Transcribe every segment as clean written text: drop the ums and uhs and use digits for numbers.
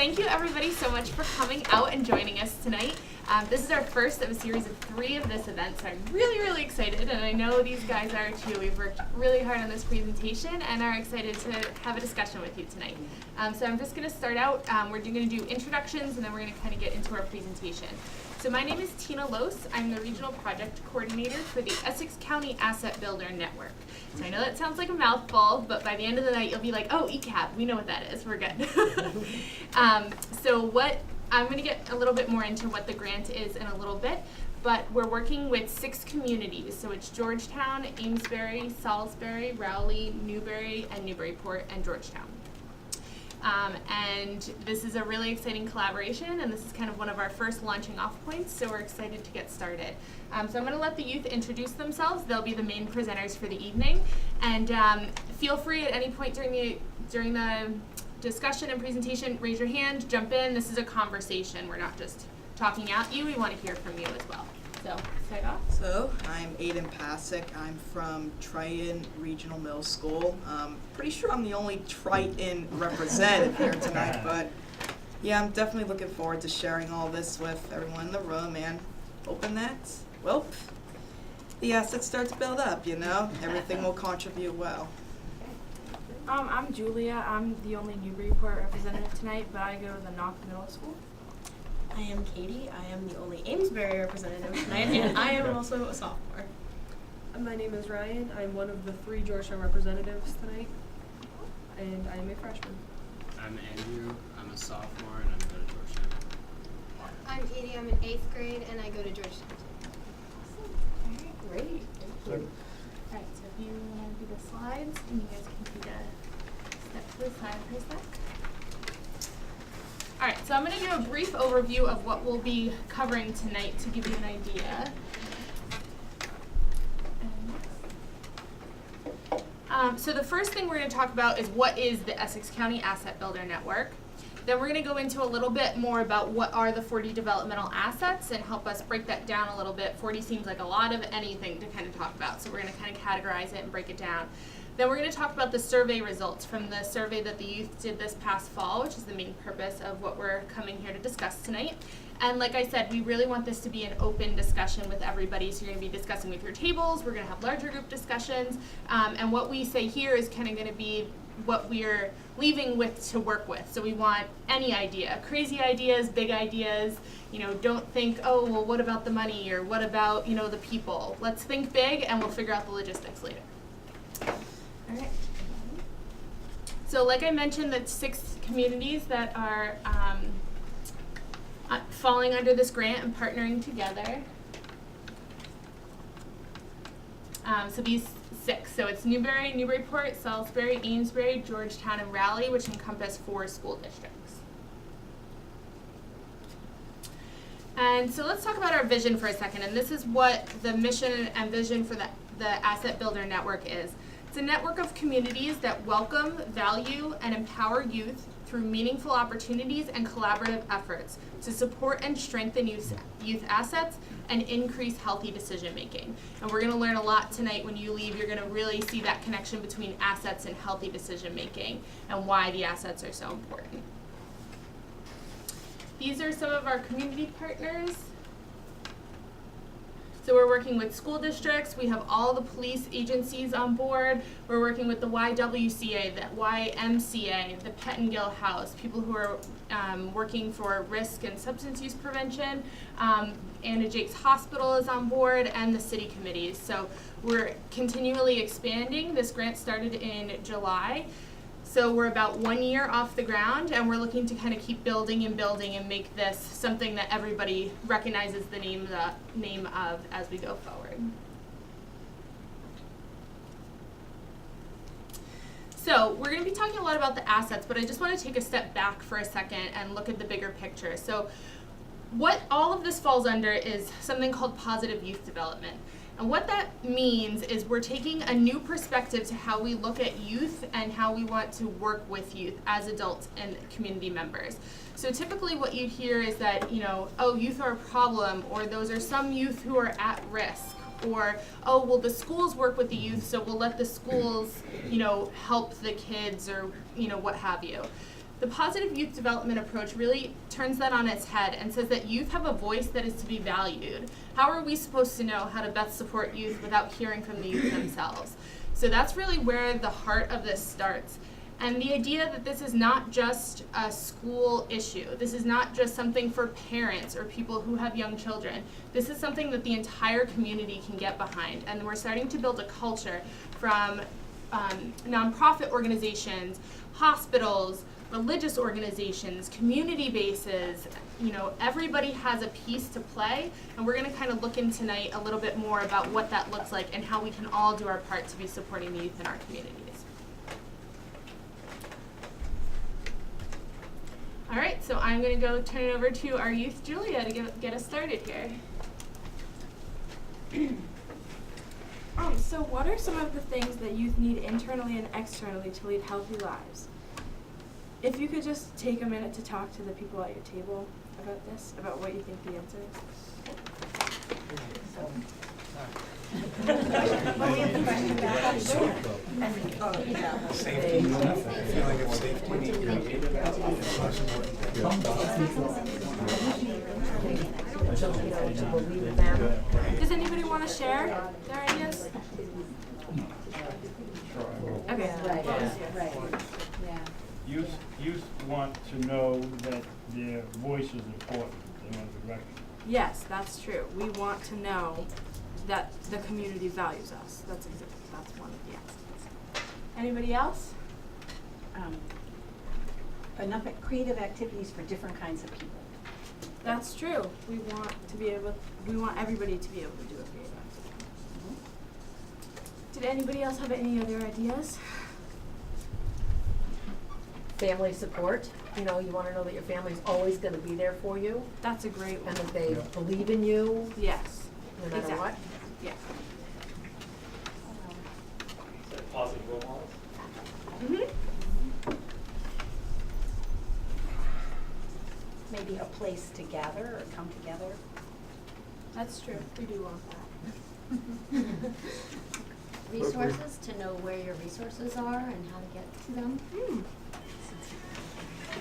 thank you everybody so much for coming out and joining us tonight. This is our first of a series of 3 of this event, so I'm really excited, and I know these guys are too. We've worked really hard on this presentation and are excited to have a discussion with you tonight. So I'm just going to start out. We're going to do introductions, and then we're going to kind of get into our presentation. So my name is Tina Lose. I'm the Regional Project Coordinator for the Essex County Asset Builder Network. So I know that sounds like a mouthful, but by the end of the night you'll be like, oh, ECAB, we know what that is, we're good. I'm going to get a little bit more into what the grant is in a little bit, but we're working with 6 communities. So it's Georgetown, Amesbury, Salisbury, Rowley, Newbury, and Newburyport, and Georgetown. And this is a really exciting collaboration, and this is kind of one of our first launching off points, so we're excited to get started. So I'm going to let the youth introduce themselves. They'll be the main presenters for the evening, and feel free at any point during the discussion and presentation, raise your hand, jump in. This is a conversation. We're not just talking at you. We want to hear from you as well. So, start off. So, I'm Aiden Pasick. I'm from Triton Regional Middle School. Pretty sure I'm the only Triton representative here tonight, but yeah, I'm definitely looking forward to sharing all this with everyone in the room and hoping that, well, the assets start to build up, you know? Everything will contribute well. I'm Julia. I'm the only Newburyport representative tonight, but I go to the Knox Middle School. I am Katie. I am the only Amesbury representative tonight, and I am also a sophomore. My name is Ryan. I'm one of the 3 Georgetown representatives tonight, and I am a freshman. I'm Andrew. I'm a sophomore, and I'm going to Georgetown. I'm Katie. I'm in 8th grade, and I go to Georgetown. Awesome. All right, great. Thank you. All right, so if you want to do the slides, and you guys can take a step to the side for a sec. All right, so I'm going to do a brief overview of what we'll be covering tonight to give you an idea. So the first thing we're going to talk about is what is the Essex County Asset Builder Network. Then we're going to go into a little bit more about what are the 40 developmental assets and help us break that down a little bit. 40 seems like a lot of anything to kind of talk about, so we're going to kind of categorize it and break it down. Then we're going to talk about the survey results from the survey that the youth did this past fall, which is the main purpose of what we're coming here to discuss tonight. And like I said, we really want this to be an open discussion with everybody. So you're going to be discussing with your tables. We're going to have larger group discussions. And what we say here is kind of going to be what we're leaving with to work with. So we want any idea, crazy ideas, big ideas. You know, don't think, oh, well, what about the money, or what about, you know, the people? Let's think big, and we'll figure out the logistics later. All right. So like I mentioned, that's 6 communities that are falling under this grant and partnering together. So these 6, so it's Newbury, Newburyport, Salisbury, Amesbury, Georgetown, and Rowley, which encompass 4 school districts. And so let's talk about our vision for a second, and this is what the mission and vision for the Asset Builder Network is. It's a network of communities that welcome, value, and empower youth through meaningful opportunities and collaborative efforts to support and strengthen youth assets and increase healthy decision making. And we're going to learn a lot tonight. When you leave, you're going to really see that connection between assets and healthy decision making and why the assets are so important. These are some of our community partners. So we're working with school districts. We have all the police agencies on board. We're working with the YWCA, the YMCA, the Pettingill House, people who are working for risk and substance use prevention. Anna Jake's Hospital is on board, and the city committees. So we're continually expanding. This grant started in July. So we're about 1 year off the ground, and we're looking to kind of keep building and building and make this something that everybody recognizes the name of as we go forward. So we're going to be talking a lot about the assets, but I just want to take a step back for a second and look at the bigger picture. So what all of this falls under is something called positive youth development. And what that means is we're taking a new perspective to how we look at youth and how we want to work with youth as adults and community members. So typically what you hear is that, you know, oh, youth are a problem, or those are some youth who are at risk, or, oh, well, the schools work with the youth, so we'll let the schools, you know, help the kids, or, you know, what have you. The positive youth development approach really turns that on its head and says that youth have a voice that is to be valued. How are we supposed to know how to best support youth without hearing from the youth themselves? So that's really where the heart of this starts. And the idea that this is not just a school issue. This is not just something for parents or people who have young children. This is something that the entire community can get behind. And we're starting to build a culture from nonprofit organizations, hospitals, religious organizations, community bases. You know, everybody has a piece to play, and we're going to kind of look in tonight a little bit more about what that looks like and how we can all do our part to be supporting the youth in our communities. All right, so I'm going to go turn it over to our youth, Julia, to get us started here. So what are some of the things that youth need internally and externally to lead healthy lives? If you could just take a minute to talk to the people at your table about this, about what you think the answer is. Safety, feeling of safety. Does anybody want to share their ideas? Okay. Right. Yeah. Youth want to know that their voice is important. They want to be recognized. Yes, that's true. We want to know that the community values us. That's one of the aspects. Anybody else? Enough creative activities for different kinds of people. That's true. We want everybody to be able to do a creative activity. Did anybody else have any other ideas? Family support. You know, you want to know that your family's always going to be there for you. That's a great one. And that they believe in you. Yes. No matter exactly. what. Yeah. So positive role models? Mm-hmm. Maybe a place to gather or come together. That's true. We do want that. Resources, to know where your resources are and how to get to them.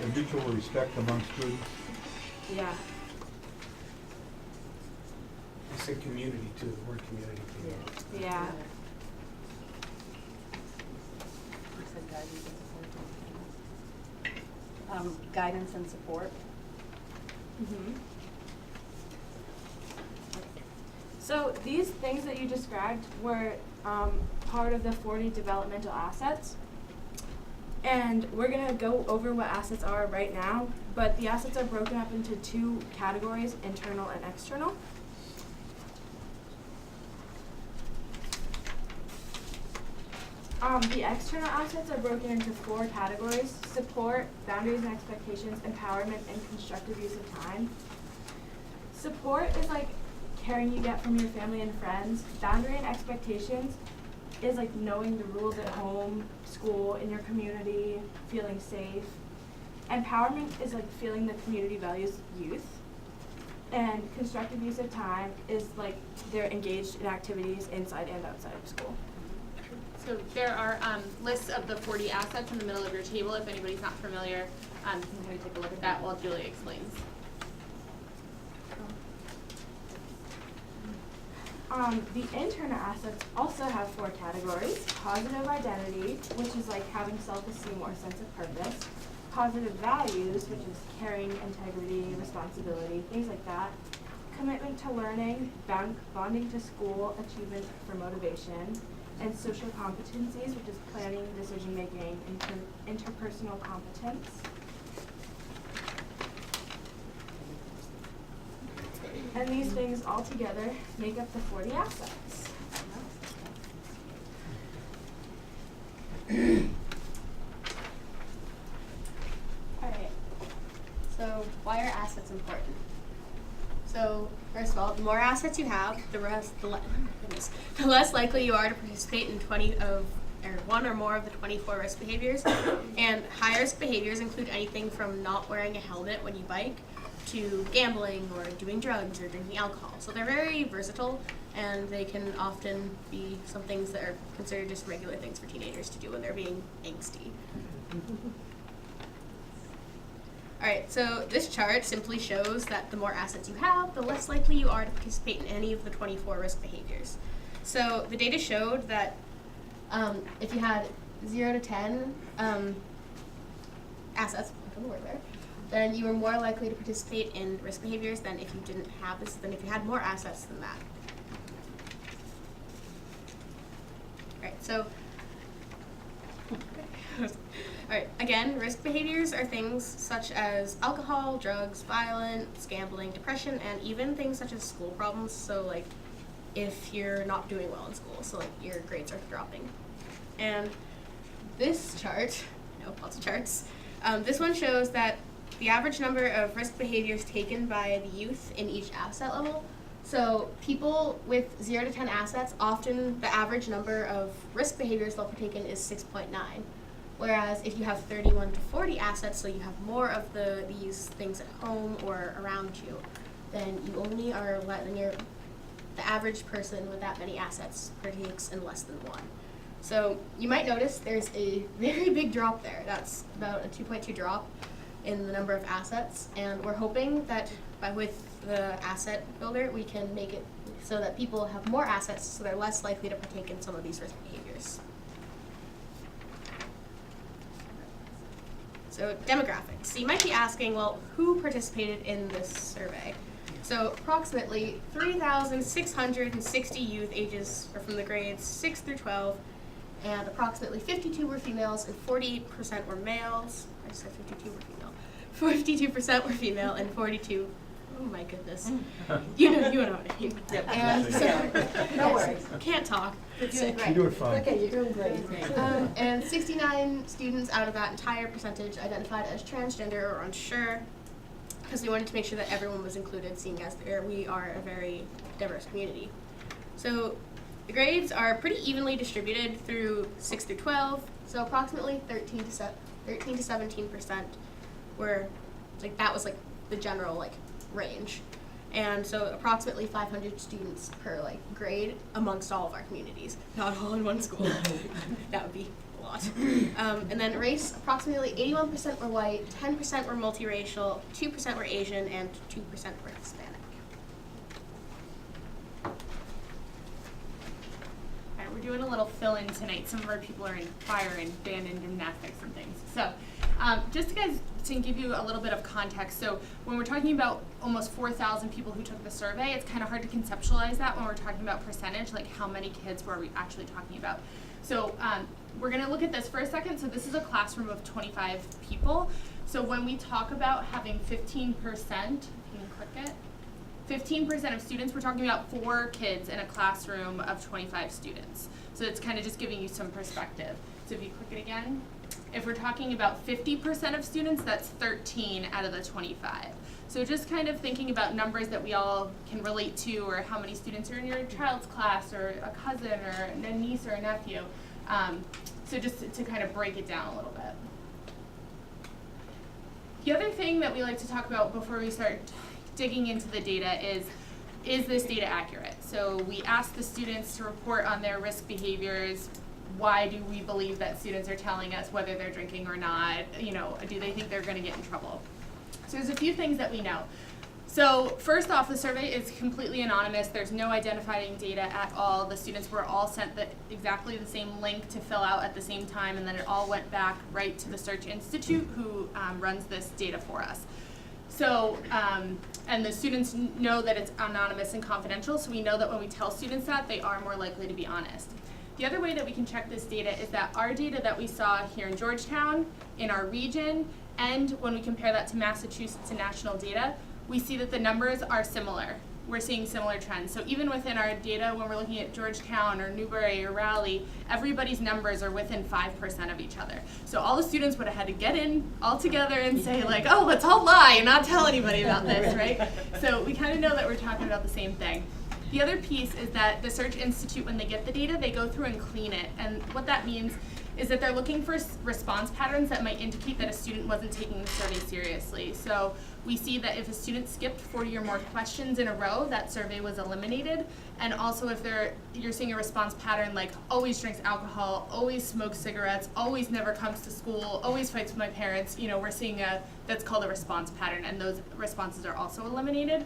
A mutual respect among students. Yeah. I say community too, the word community. Yeah. Guidance and support. Mm-hmm. So these things that you described were part of the 40 developmental assets. And we're going to go over what assets are right now, but the assets are broken up into two categories, internal and external. The external assets are broken into 4 categories: support, boundaries and expectations, empowerment, and constructive use of time. Support is like caring you get from your family and friends. Boundary and expectations is like knowing the rules at home, school, in your community, feeling safe. Empowerment is like feeling the community values youth. And constructive use of time is like they're engaged in activities inside and outside of school. So there are lists of the 40 assets in the middle of your table. If anybody's not familiar, you can kind of take a look at that while Julia explains. The internal assets also have 4 categories: positive identity, which is like having self-esteem or a sense of purpose; positive values, which is caring, integrity, responsibility, things like that; commitment to learning, bonding to school, achievement for motivation; and social competencies, which is planning, decision-making, interpersonal competence. And these things all together make up the 40 assets. Alright, so why are assets important? So first of all, the more assets you have, the less likely you are to participate in one or more of the 24 risk behaviors. And high risk behaviors include anything from not wearing a helmet when you bike to gambling or doing drugs or drinking alcohol. So they're very versatile, and they can often be some things that are considered just regular things for teenagers to do when they're being angsty. Alright, so this chart simply shows that the more assets you have, the less likely you are to participate in any of the 24 risk behaviors. So the data showed that if you had 0 to 10 assets, I don't know where there, then you were more likely to participate in risk behaviors than if you didn't have this, than if you had more assets than that. Alright, so alright, again, risk behaviors are things such as alcohol, drugs, violence, gambling, depression, and even things such as school problems. So like if you're not doing well in school, so like your grades are dropping. And this chart, lots of charts, this one shows that the average number of risk behaviors taken by the youth in each asset level. So people with 0 to 10 assets, often the average number of risk behaviors they'll partake in is 6.9. Whereas if you have 31 to 40 assets, so you have more of these things at home or around you, then you only are the average person with that many assets partakes in less than 1. So you might notice there's a very big drop there. That's about a 2.2 drop in the number of assets, and we're hoping that with the asset builder we can make it so that people have more assets so they're less likely to partake in some of these risk behaviors. So demographics. So you might be asking, well, who participated in this survey? So approximately 3,660 youth ages are from the grades 6 through 12, and approximately 52 were females and 48% were males. I just said 52 were female. 52% were female and 42. Oh my goodness. You know what I mean. Yep. And so, No worries. Can't talk. You're doing great. You're doing fine. Okay, you're doing great. And 69 students out of that entire percentage identified as transgender or unsure, because we wanted to make sure that everyone was included, seeing as we are a very diverse community. So the grades are pretty evenly distributed through 6 through 12, so approximately 13 to 17% were, like, that was like the general like range. And so approximately 500 students per like grade amongst all of our communities, not all in one school. That would be a lot. And then race, approximately 81% were white, 10% were multiracial, 2% were Asian, and 2% were Hispanic. Alright, we're doing a little fill-in tonight. Some of our people are in choir and band and gymnastics and things. So just to give you a little bit of context, so when we're talking about almost 4,000 people who took the survey, it's kind of hard to conceptualize that when we're talking about percentage, like how many kids were we actually talking about. So we're going to look at this for a second. So this is a classroom of 25 people. So when we talk about having 15%, if you can click it, 15% of students, we're talking about 4 kids in a classroom of 25 students. So it's kind of just giving you some perspective. So if you click it again, if we're talking about 50% of students, that's 13 out of the 25. So just kind of thinking about numbers that we all can relate to, or how many students are in your child's class, or a cousin, or a niece, or a nephew. So just to kind of break it down a little bit. The other thing that we like to talk about before we start digging into the data is this data accurate? So we asked the students to report on their risk behaviors. Why do we believe that students are telling us whether they're drinking or not? You know, do they think they're going to get in trouble? So there's a few things that we know. So first off, the survey is completely anonymous. There's no identifying data at all. The students were all sent exactly the same link to fill out at the same time, and then it all went back right to the Search Institute, who runs this data for us. So, and the students know that it's anonymous and confidential, so we know that when we tell students that, they are more likely to be honest. The other way that we can check this data is that our data that we saw here in Georgetown, in our region, and when we compare that to Massachusetts and national data, we see that the numbers are similar. We're seeing similar trends. So even within our data, when we're looking at Georgetown or Newbury or Raleigh, everybody's numbers are within 5% of each other. So all the students would have had to get in all together and say like, oh, let's all lie and not tell anybody about this, right? So we kind of know that we're talking about the same thing. The other piece is that the Search Institute, when they get the data, they go through and clean it. And what that means is that they're looking for response patterns that might indicate that a student wasn't taking the survey seriously. So we see that if a student skipped 40 or more questions in a row, that survey was eliminated. And also if you're seeing a response pattern like always drinks alcohol, always smokes cigarettes, always never comes to school, always fights with my parents, we're seeing that's called a response pattern, and those responses are also eliminated.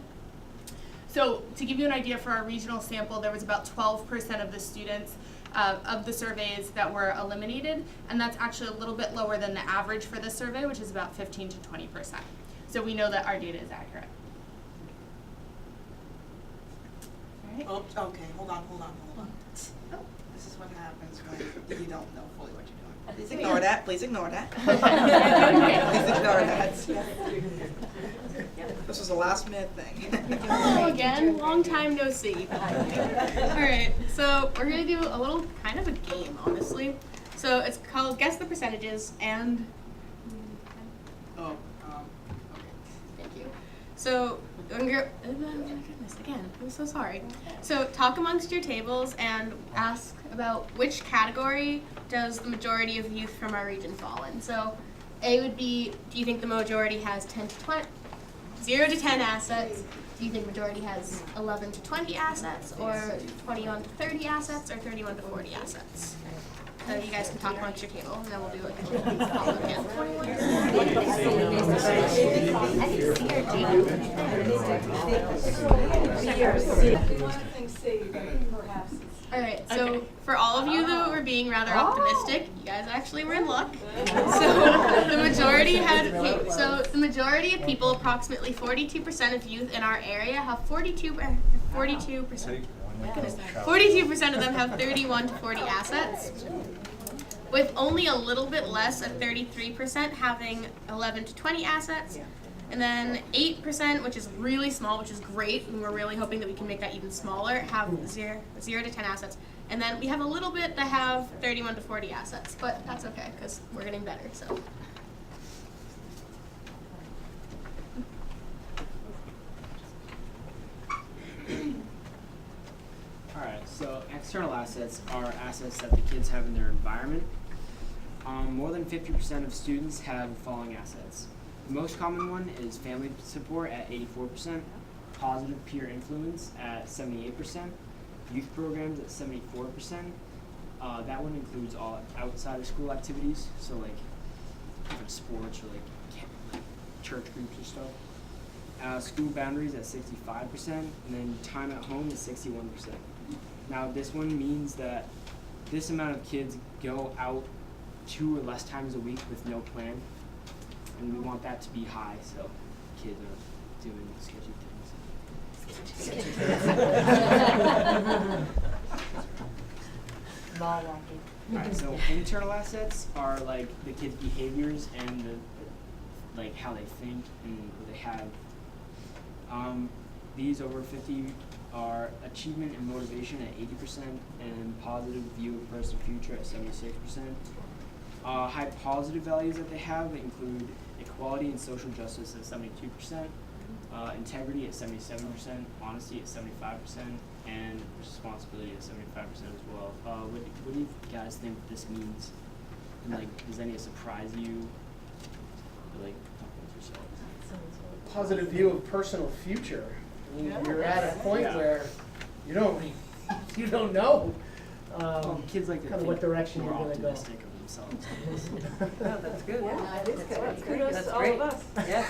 So to give you an idea, for our regional sample, there was about 12% of the students of the surveys that were eliminated, and that's actually a little bit lower than the average for this survey, which is about 15 to 20%. So we know that our data is accurate. All right. Oops, okay, hold on. Oh. This is what happens when you don't know fully what you're doing. Please ignore that. Please ignore that. Please ignore that. This was a last minute thing. Hello again, long time no see. Alright, so we're gonna do a little kind of a game, honestly. So it's called Guess the Percentages, and Oh, okay, thank you. So when you're, oh my goodness, again, I'm so sorry. So talk amongst your tables and ask about which category does the majority of youth from our region fall in. So A would be, do you think the majority has 10 to 20? 0 to 10 assets. Do you think majority has 11 to 20 assets, or 21 to 30 assets, or 31 to 40 assets? So you guys can talk amongst your table, and then we'll do like a little follow again. Alright, so for all of you that were being rather optimistic, you guys actually were in luck. So the majority the majority of people, approximately 42% of youth in our area have 42%. My goodness, 42% of them have 31 to 40 assets, with only a little bit less at 33% having 11 to 20 assets. And then 8%, which is really small, which is great, and we're really hoping that we can make that even smaller, have 0 to 10 assets. And then we have a little bit that have 31 to 40 assets, but that's okay, because we're getting better, so. Alright, so external assets are assets that the kids have in their environment. More than 50% of students have the following assets. The most common one is family support at 84%, positive peer influence at 78%, youth programs at 74%. That one includes all outside of school activities, so like different sports or like church groups or stuff. School boundaries at 65%, and then time at home is 61%. Now this one means that this amount of kids go out 2 or less times a week with no plan, and we want that to be high, so kids are doing sketchy things. Alright, so internal assets are like the kids' behaviors and like how they think and what they have. These over 50 are achievement and motivation at 80%, and positive view of personal future at 76%. High positive values that they have include equality and social justice at 72%, integrity at 77%, honesty at 75%, and responsibility at 75% as well. What do you guys think this means? And like, does any surprise you? Or, like, talk about yourselves. Positive view of personal future. I mean, you're at a point where you don't know kids like to kind of think what direction more you're going to go. optimistic of themselves. No, that's good. Yeah, it is good. Kudos That's to all great. of us. Yes.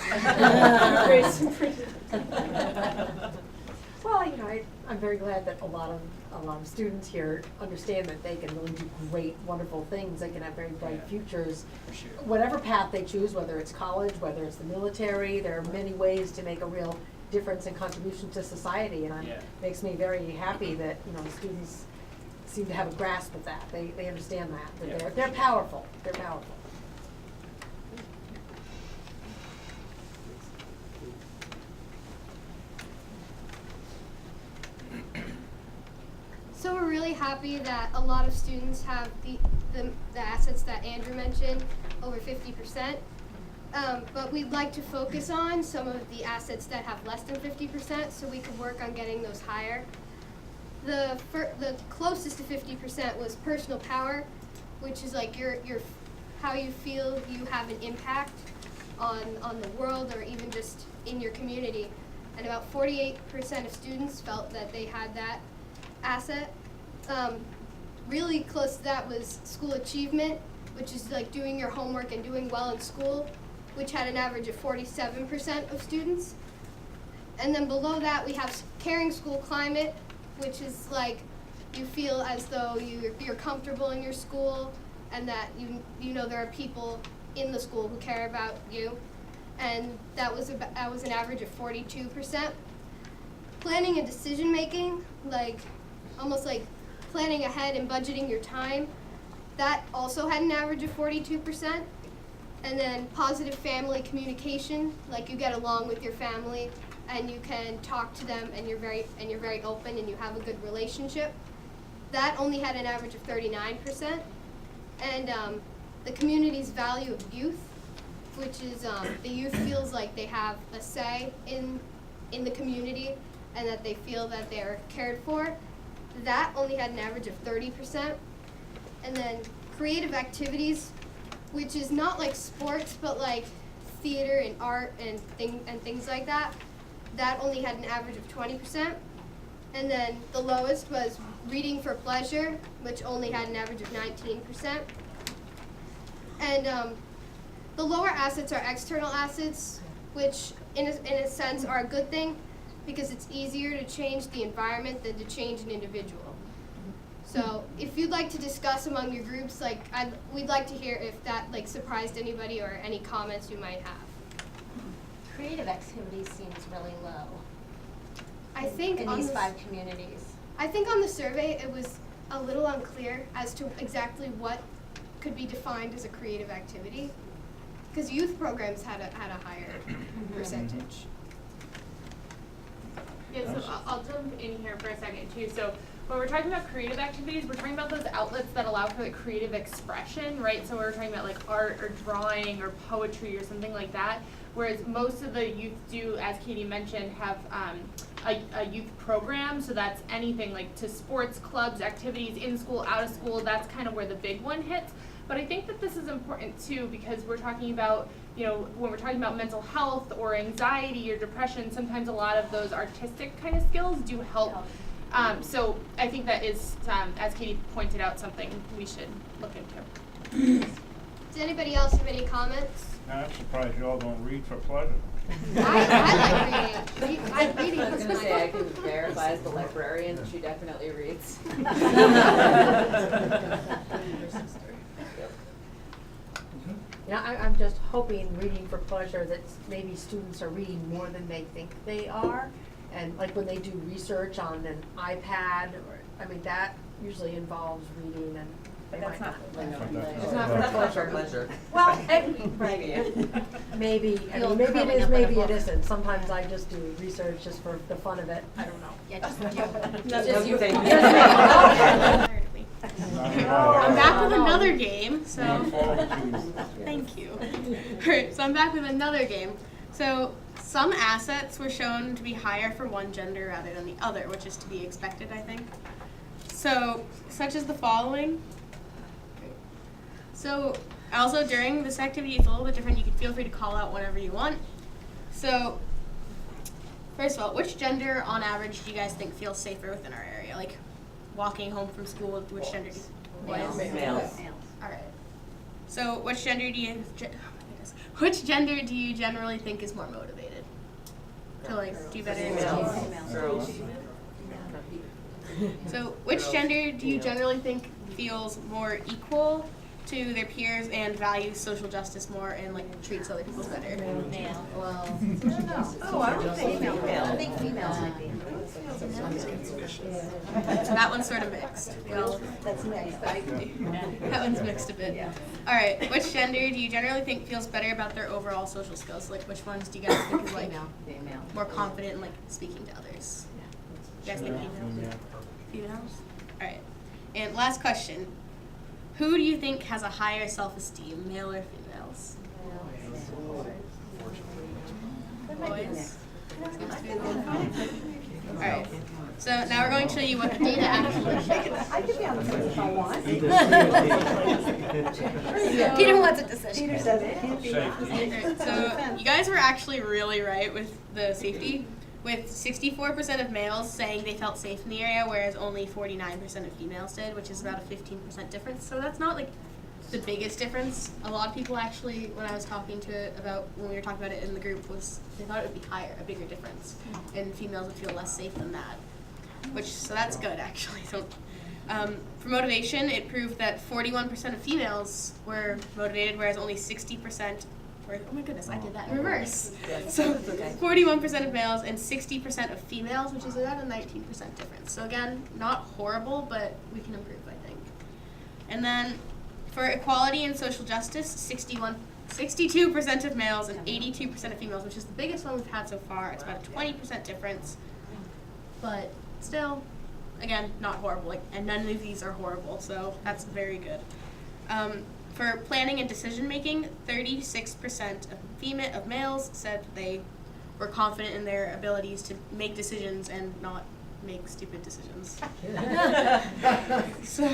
Well, I'm very glad that a lot of students here understand that they can really do great, wonderful things. They can have very bright futures. For sure. Whatever path they choose, whether it's college, whether it's the military, there are many ways to make a real difference and contribution to society, and makes me very happy that the students seem to have a grasp of that. They understand that they're powerful. They're powerful. So we're really happy that a lot of students have the assets that Andrew mentioned, over 50%. But we'd like to focus on some of the assets that have less than 50%, so we could work on getting those higher. The closest to 50% was personal power. which is like your how you feel you have an impact on the world or even just in your community. And about 48% of students felt that they had that asset. Really close to that was school achievement, which is like doing your homework and doing well in school, which had an average of 47% of students. And then below that we have caring school climate, which is like you feel as though you're comfortable in your school and that you know there are people in the school who care about you. And that was an average of 42%. Planning and decision making, like almost like planning ahead and budgeting your time, that also had an average of 42%. And then positive family communication, like you get along with your family and you can talk to them and you're very open and you have a good relationship. That only had an average of 39%. And the community's value of youth, which is the youth feels like they have a say in the community and that they feel that they're cared for. That only had an average of 30%. And then creative activities, which is not like sports, but like theater and art and things like that. That only had an average of 20%. And then the lowest was reading for pleasure, which only had an average of 19%. And the lower assets are external assets, which in a sense are a good thing because it's easier to change the environment than to change an individual. So if you'd like to discuss among your groups, like we'd like to hear if that like surprised anybody or any comments you might have. Creative activity seems really low. I think in these 5 communities. I think on the survey it was a little unclear as to exactly what could be defined as a creative activity, because youth programs had a higher percentage. Yeah, so I'll jump in here for a second too. So when we're talking about creative activities, we're talking about those outlets that allow for like creative expression, right? So we're talking about like art or drawing or poetry or something like that. Whereas most of the youth do, as Katie mentioned, have a youth program. So that's anything like to sports, clubs, activities, in school, out of school. That's kind of where the big one hits. But I think that this is important too because we're talking about, you know, when we're talking about mental health or anxiety or depression, sometimes a lot of those artistic kind of skills do help. So I think that is, as Katie pointed out, something we should look into. Does anybody else have any comments? I'm surprised you all don't read for pleasure. I like reading. I'm reading. I was going to say, I can verify as the librarian, she definitely reads. You know, I'm just hoping, reading for pleasure, that maybe students are reading more than they think they are. And like when they do research on an iPad, or I mean, that usually involves reading, and they might not. It's not for pleasure. Well, right. Maybe, I mean, maybe it is, maybe it isn't. Sometimes I just do research just for the fun of it. I don't know. Yeah, just Just you think. I'm back with another game, so thank you. Alright, so I'm back with another game. So some assets were shown to be higher for one gender rather than the other, which is to be expected, I think. So, such as the following. So, also during this activity, it's a little bit different. You can feel free to call out whatever you want. So, first of all, which gender on average do you guys think feels safer within our area? Like, walking home from school, which gender do you Males. Males. Alright. So, which gender which gender do you generally think is more motivated to like do better in school? Girls. So, which gender do you generally think feels more equal to their peers and values social justice more and like treats other people better? Male. Well, Oh, I would say female. I think females might be. So that one's sort of mixed. That's mixed. That one's mixed a bit. Yeah. All right, which gender do you generally think feels better about their overall social skills? Like, which ones do you guys think is like female. more confident in like speaking to others? You guys think females? Females? All right. And last question: who do you think has a higher self-esteem, male or females? Boys. All right. So now we're going to show you what the data actually shows. I could be on the board if I want. Peter wants a decision. Peter says it. So you guys were actually really right with the safety, with 64% of males saying they felt safe in the area, whereas only 49% of females did, which is about a 15% difference. So that's not like the biggest difference. A lot of people actually, when I was talking when we were talking about it in the group, they thought it would be higher, a bigger difference, and females would feel less safe than that. So that's good actually. So for motivation, it proved that 41% of females were motivated, whereas only 60% were, oh my goodness, I did that in reverse. So 41% of males and 60% of females, which is about a 19% difference. So again, not horrible, but we can improve, I think. And then for equality and social justice, 62% of males and 82% of females, which is the biggest one we've had so far. It's about a 20% difference, but still, again, not horrible. And none of these are horrible, so that's very good. For planning and decision making, 36% of males said they were confident in their abilities to make decisions and not make stupid decisions. So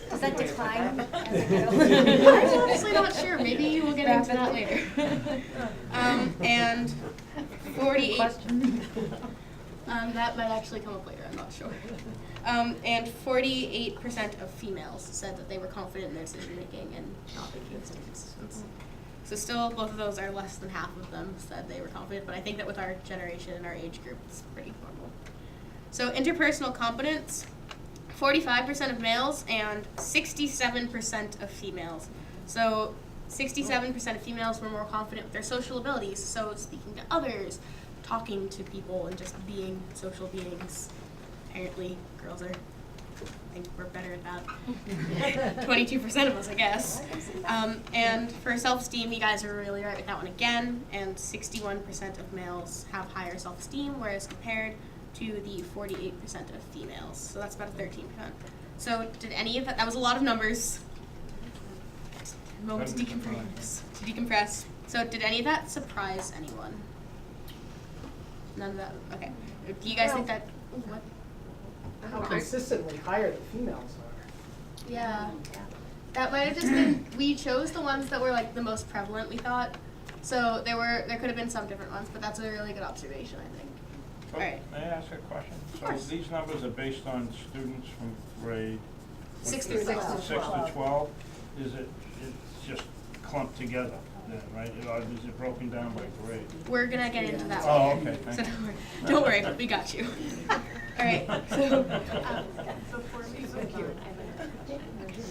Does that decline as I'm honestly not sure. Maybe we'll get into that later. And 48. That might actually come up later. I'm not sure. And 48% of females said that they were confident in their decision making and not making stupid decisions. So still, both of those are less than half of them said they were confident. But I think that with our generation and our age group, it's pretty normal. So interpersonal competence, 45% of males and 67% of females. So 67% of females were more confident with their social abilities, so speaking to others, talking to people, and just being social beings. Apparently, girls I think we're better at that. 22% of us, I guess. And for self-esteem, you guys are really right with that one again, and 61% of males have higher self-esteem, whereas compared to the 48% of females. So that's about a 13%. So did any of that was a lot of numbers. Moment to decompress. So did any of that surprise anyone? None of that, okay. Do you guys think that, what? How consistently higher the females are. Yeah. That might have just been, we chose the ones that were like the most prevalent, we thought. So there could have been some different ones, but that's a really good observation, I think. So, All right. may I ask a question? Of course. So these numbers are based on students from grade 6 to to 12. 6 to 12? It's just clumped together then, right? Or is it broken down by grade? We're gonna get into that Oh, later. okay, thank So you. don't worry, we got you. All right, so.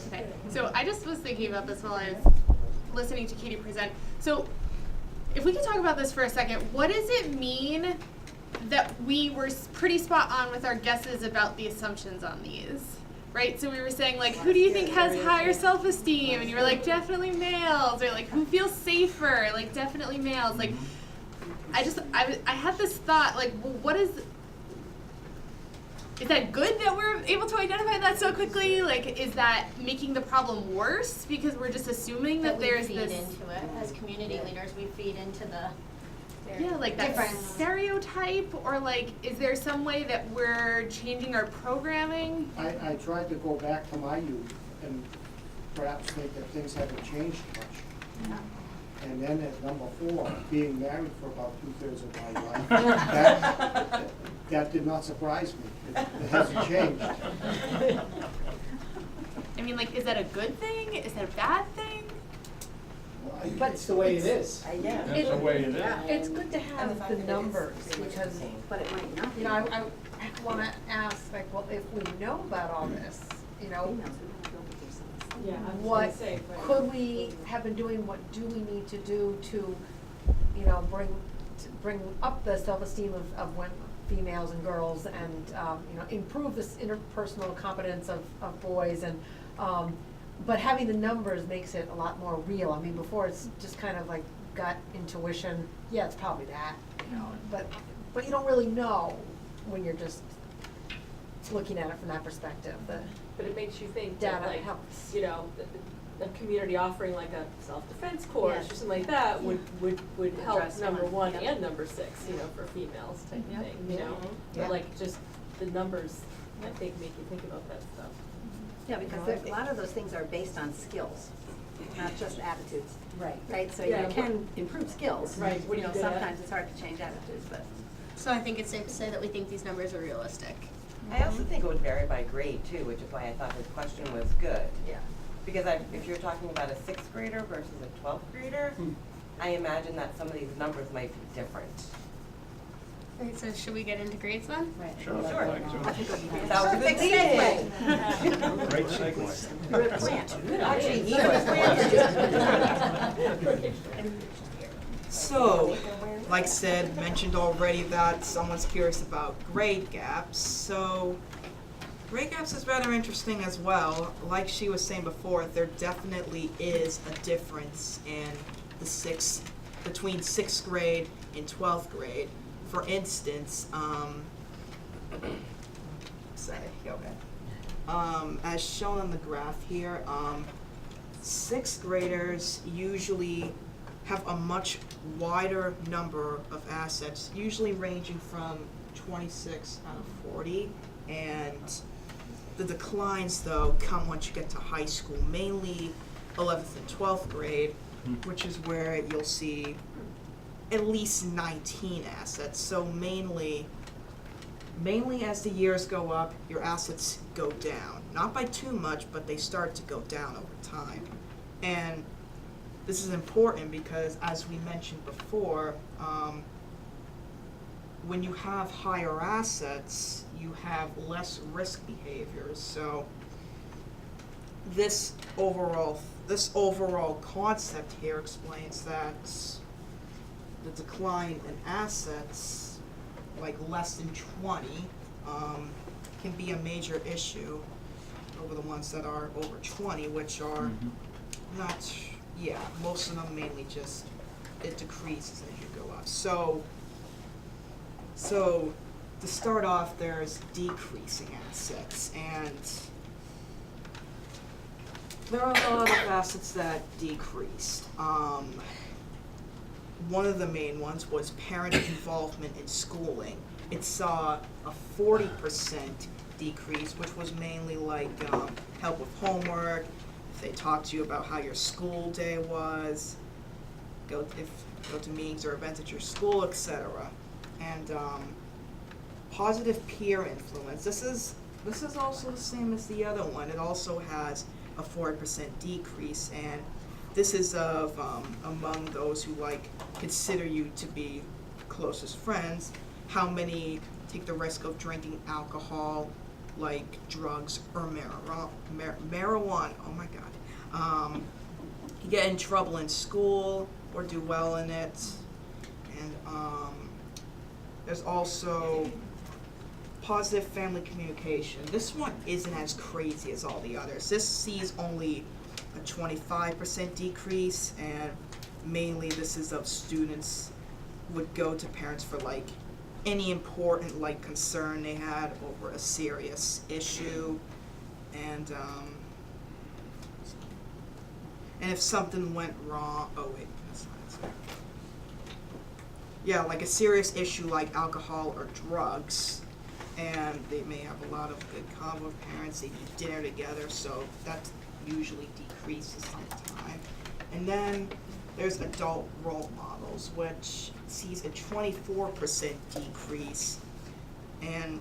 Okay, so I just was thinking about this while I was listening to Katie present. So if we could talk about this for a second, what does it mean that we were pretty spot on with our guesses about the assumptions on these? Right, so we were saying like, who do you think has higher self-esteem? And you were like, definitely males. Or like, who feels safer? Like, definitely males. Like, I had this thought, like, well, what is that good that we're able to identify that so quickly? Like, is that making the problem worse because we're just assuming that there's we this feed into it as community leaders? We feed into the like that difference. stereotype, or like, is there some way that we're changing our programming? I tried to go back to my youth and perhaps think that things haven't changed much. Yeah. And then at number 4, being married for about 2/3 of my life, that did not surprise me. It hasn't changed. I mean, like, is that a good thing? Is that a bad thing? But it's the way it is. Yeah. That's the way it is. It's good to have the numbers because, But it might not be. I want to ask, like, well, if we know about all this, what could we have been doing? What do we need to do to, bring up the self-esteem of females and girls, and improve this interpersonal competence of boys, and but having the numbers makes it a lot more real. I mean, before it's just kind of like gut intuition. Yeah, it's probably that, but you don't really know when you're just looking at it from that perspective. But it makes you think data that, like, helps. a community offering like a self-defense course Yes. or something like that would help Address number one. 1 and number 6, for females type of thing, Yeah. But like just the numbers, I think, make you think about that stuff. Yeah, because a lot of those things are based on skills, not just attitudes. Right. Right, so Yeah. you can improve skills. Right, what are You know, you good at? sometimes it's hard to change attitudes, but. So I think it's safe to say that we think these numbers are realistic. I also think it would vary by grade too, which is why I thought his question was good. Yeah. Because if you're talking about a 6th grader versus a 12th grader, I imagine that some of these numbers might be different. Alright, so should we get into grades then? Right. Sure, I'd Sure. like to. That was a good segue. Great segue. You're a plant. Actually, he was. So, like said, mentioned already that someone's curious about grade gaps. So, grade gaps is rather interesting as well. Like she was saying before, there definitely is a difference in between 6th grade and 12th grade. For instance, as shown on the graph here, 6th graders usually have a much wider number of assets, usually ranging from 26 out of 40, and the declines though come once you get to high school, mainly 11th and 12th grade, which is where you'll see at least 19 assets. So mainly as the years go up, your assets go down. Not by too much, but they start to go down over time. And this is important because, as we mentioned before, when you have higher assets, you have less risk behaviors. So this overall concept here explains that the decline in assets, like less than 20, can be a major issue over the ones that are over 20, which are not, most of them mainly just, it decreases as you go up. So to start off, there's decreasing assets, and there are a lot of assets that decreased. One of the main ones was parent involvement in schooling. It saw a 40% decrease, which was mainly like help with homework, if they talk to you about how your school day was, go to meetings or events at your school, etc. And positive peer influence. This is also the same as the other one. It also has a 40% decrease, and this is of among those who consider you to be closest friends. How many take the risk of drinking alcohol, like drugs or marijuana? Oh my God! Get in trouble in school or do well in it, and there's also positive family communication. This one isn't as crazy as all the others. This sees only a 25% decrease, and mainly this is of students would go to parents for any important concern they had over a serious issue, and if something went wrong, that's not it. Yeah, a serious issue like alcohol or drugs, and they may have a lot of good convo with parents, they eat dinner together, so that usually decreases sometime. And then there's adult role models, which sees a 24% decrease, and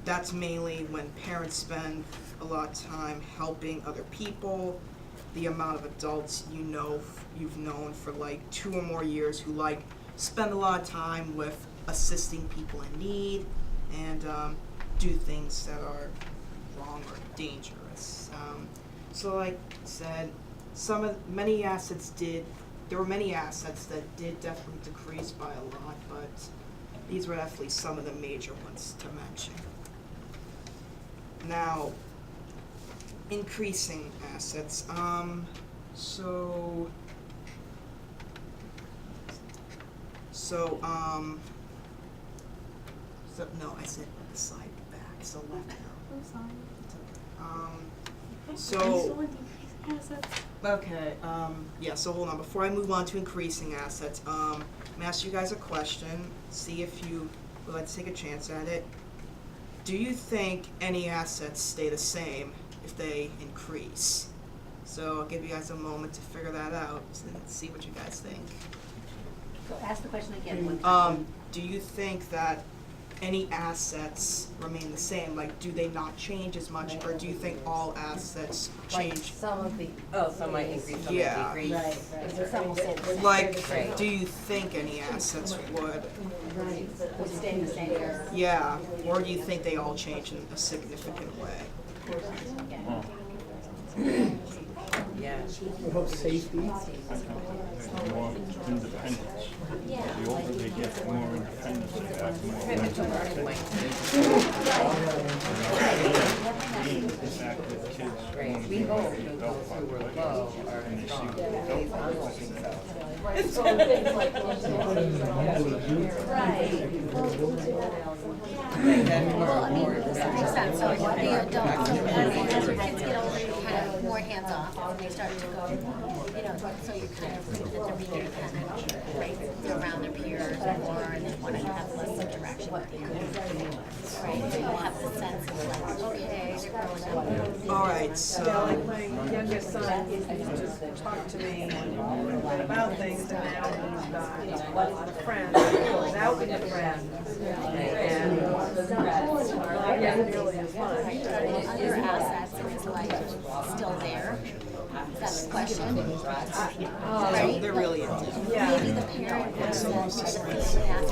that's mainly when parents spend a lot of time helping other people. The amount of adults you've known for 2 or more years who spend a lot of time with assisting people in need and do things that are wrong or dangerous. So like I said, many assets there were many assets that did definitely decrease by a lot, but these were definitely some of the major ones to mention. Now, increasing assets. No, I said the slide back, so left now. I'm So, assets. okay, so hold on, before I move on to increasing assets, I'm gonna ask you guys a question, see if you let's take a chance at it. Do you think any assets stay the same if they increase? So I'll give you guys a moment to figure that out and see what you guys think. So ask the question again one time. Do you think that any assets remain the same? Like, do they not change as much, or do you think all assets Like change? some of the. Oh, some might increase, some Yeah. might decrease. Right, right. Some will stay the same. Like, do you think any assets would? Would stay the same. Yeah, or do you think they all change in a significant way? Yeah. What about safety? More independence. The older they get, the more independence they have, the more. Commitment to learning might The fact that kids Right, want to we be hope part of the those adult who were population, low are and they see strong. the adult population. So things like. Well, I mean, that makes sense, so the adults, so as your kids get older, you're kind of more hands-off, and they start to go, you know, so you kind of think that they're being independent, right? They're around their peers more, and they want to have less interaction with the others, right? So you have the sense of like, okay, they're growing up. All right, so. Like my youngest son, he used to talk to me about things, and now he's got a lot of friends, he goes out with the friends, and yeah, it really is fun. Other assets in his life still there? That's the question. Right? They're really into Yeah. Maybe the parent wants that the family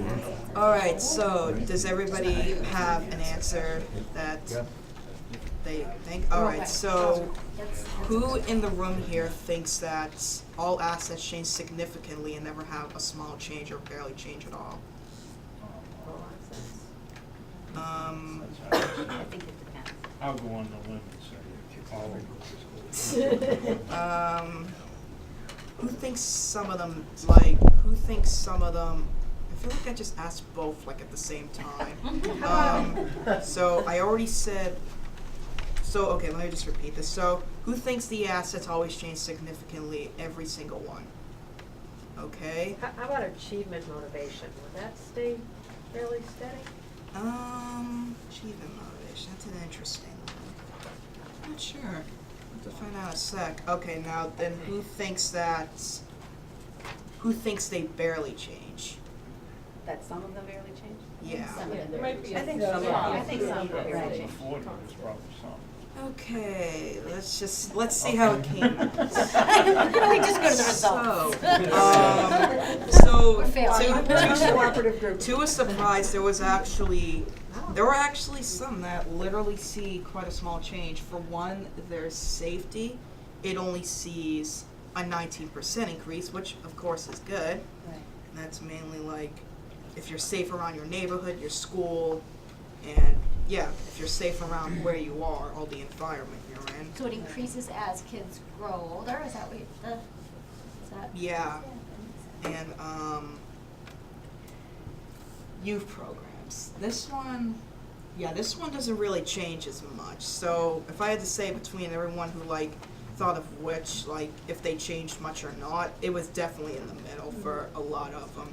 asset. All right, so does everybody have an answer that they think? All right, so who in the room here thinks that all assets change significantly and never have a small change or barely change at all? I think it depends. I'll go on the limb and say all. Who thinks some of them, like, who thinks some of them, I feel like I just asked both, like, at the same time. So I already said, so, okay, let me just repeat this. So, who thinks the assets always change significantly? Every single one. Okay? How about achievement motivation? Would that stay fairly steady? Achievement motivation, that's an interesting one. I'm not sure. I'll have to find out in a sec. Okay, now then who thinks they barely change? That some of them barely change? Yeah. Some of them There barely might be change. a I think some barely change. Before there was probably some. Okay, let's see how it came out. We just go to the results. So, We're failing. to a surprise, there were actually some that literally see quite a small change. For one, there's safety. It only sees a 19% increase, which of course is good. Right. And that's mainly like if you're safe around your neighborhood, your school, and yeah, if you're safe around where you are, all the environment you're in. So it increases as kids grow older, is that what is that? Yeah. And youth programs. This one doesn't really change as much. So if I had to say between everyone who like thought of which, like if they changed much or not, it was definitely in the middle for a lot of them.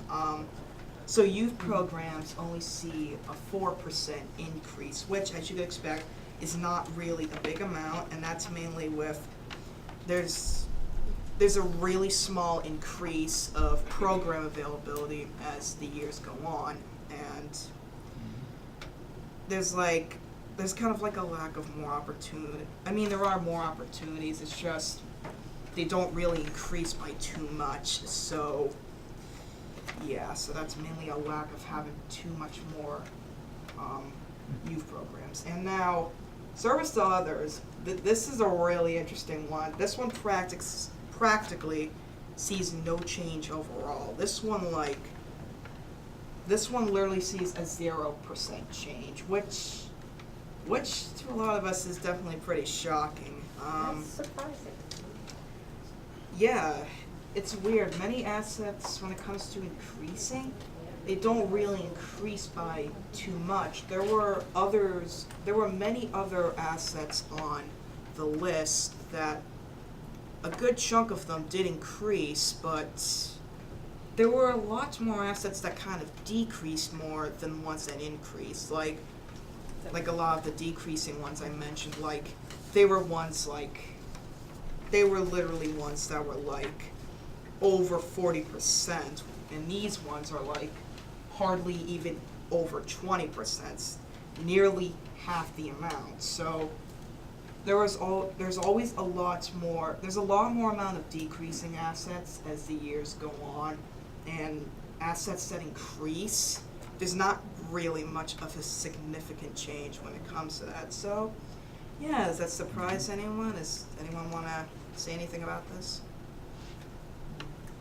So youth programs only see a 4% increase, which, as you could expect, is not really a big amount, and that's mainly with there's a really small increase of program availability as the years go on, and there's kind of like a lack of more opportunity. I mean, there are more opportunities, it's just they don't really increase by too much, so yeah, so that's mainly a lack of having too much more youth programs. And now, service to others, this is a really interesting one. This one practically sees no change overall. This one literally sees a 0% change, which to a lot of us is definitely pretty shocking. That's surprising. Yeah, it's weird. Many assets, when it comes to increasing, they don't really increase by too much. There were many other assets on the list that a good chunk of them did increase, but there were lots more assets that kind of decreased more than ones that increased. Like a lot of the decreasing ones I mentioned, like they were literally ones that were like over 40%, and these ones are like hardly even over 20%, nearly half the amount. So there's always a lot more amount of decreasing assets as the years go on, and assets that increase, there's not really much of a significant change when it comes to that. So yeah, does that surprise anyone? Does anyone want to say anything about this?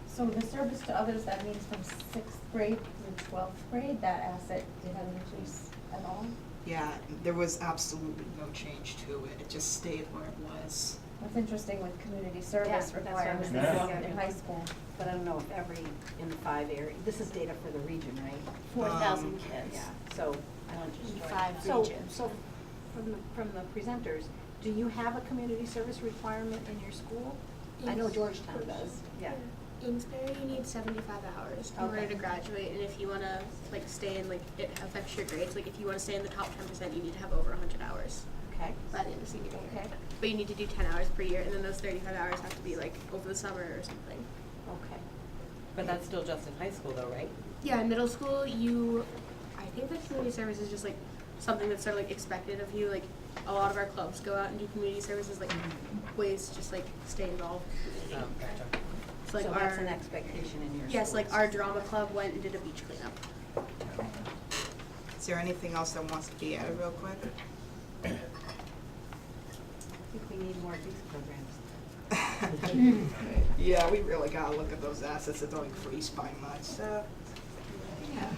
So the service to others, that means from 6th grade through 12th grade, that asset didn't increase at all? Yeah, there was absolutely no change to it. It just stayed where it was. That's interesting with community service that's what I was requirements thinking. in high school. But I don't know if every, in the 5 area, this is data for the region, right? 4,000 kids. Yeah, so, I don't In just. 5 regions. So, from the presenters, do you have a community service requirement in your school? I know Georgetown does, yeah. Amesbury, you need 75 hours in order to graduate, and if you want to like stay in like it affects your grades. Like if you want to stay in the top 10%, you need to have over 100 hours. Okay. By the end of senior year. Okay. But you need to do 10 hours per year, and then those 35 hours have to be like over the summer or something. Okay. But that's still just in high school though, right? Yeah, in middle school, I think that community service is just like something that's sort of like expected of you. Like a lot of our clubs go out and do community services, like ways to just like stay involved. Gotcha. So, like that's an expectation in your yes, like schools. our drama club went and did a beach cleanup. Is there anything else that wants to be added real quick? I think we need more of these programs. Yeah, we really gotta look at those assets that don't increase by much. So, yeah.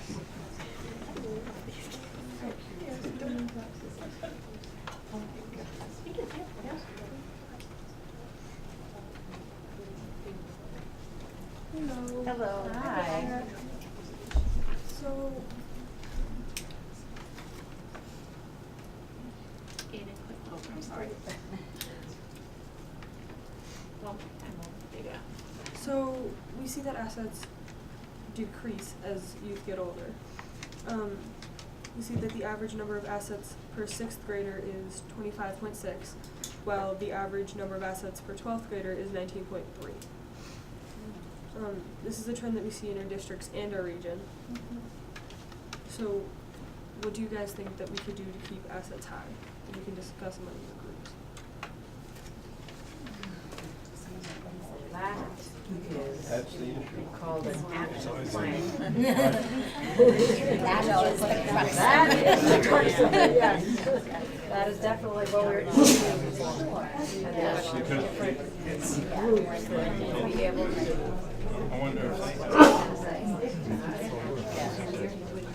Hello. Hello. Hi. So, I'm sorry. So we see that assets decrease as youth get older. We see that the average number of assets per 6th grader is 25.6, while the average number of assets per 12th grader is 19.3. This is a trend that we see in our districts and our region. So what do you guys think that we could do to keep assets high? And we can discuss among the groups. That's the issue. Called an action plan. That is the person, yes. That is definitely what we're doing. And there's different groups that will be able to. I wonder if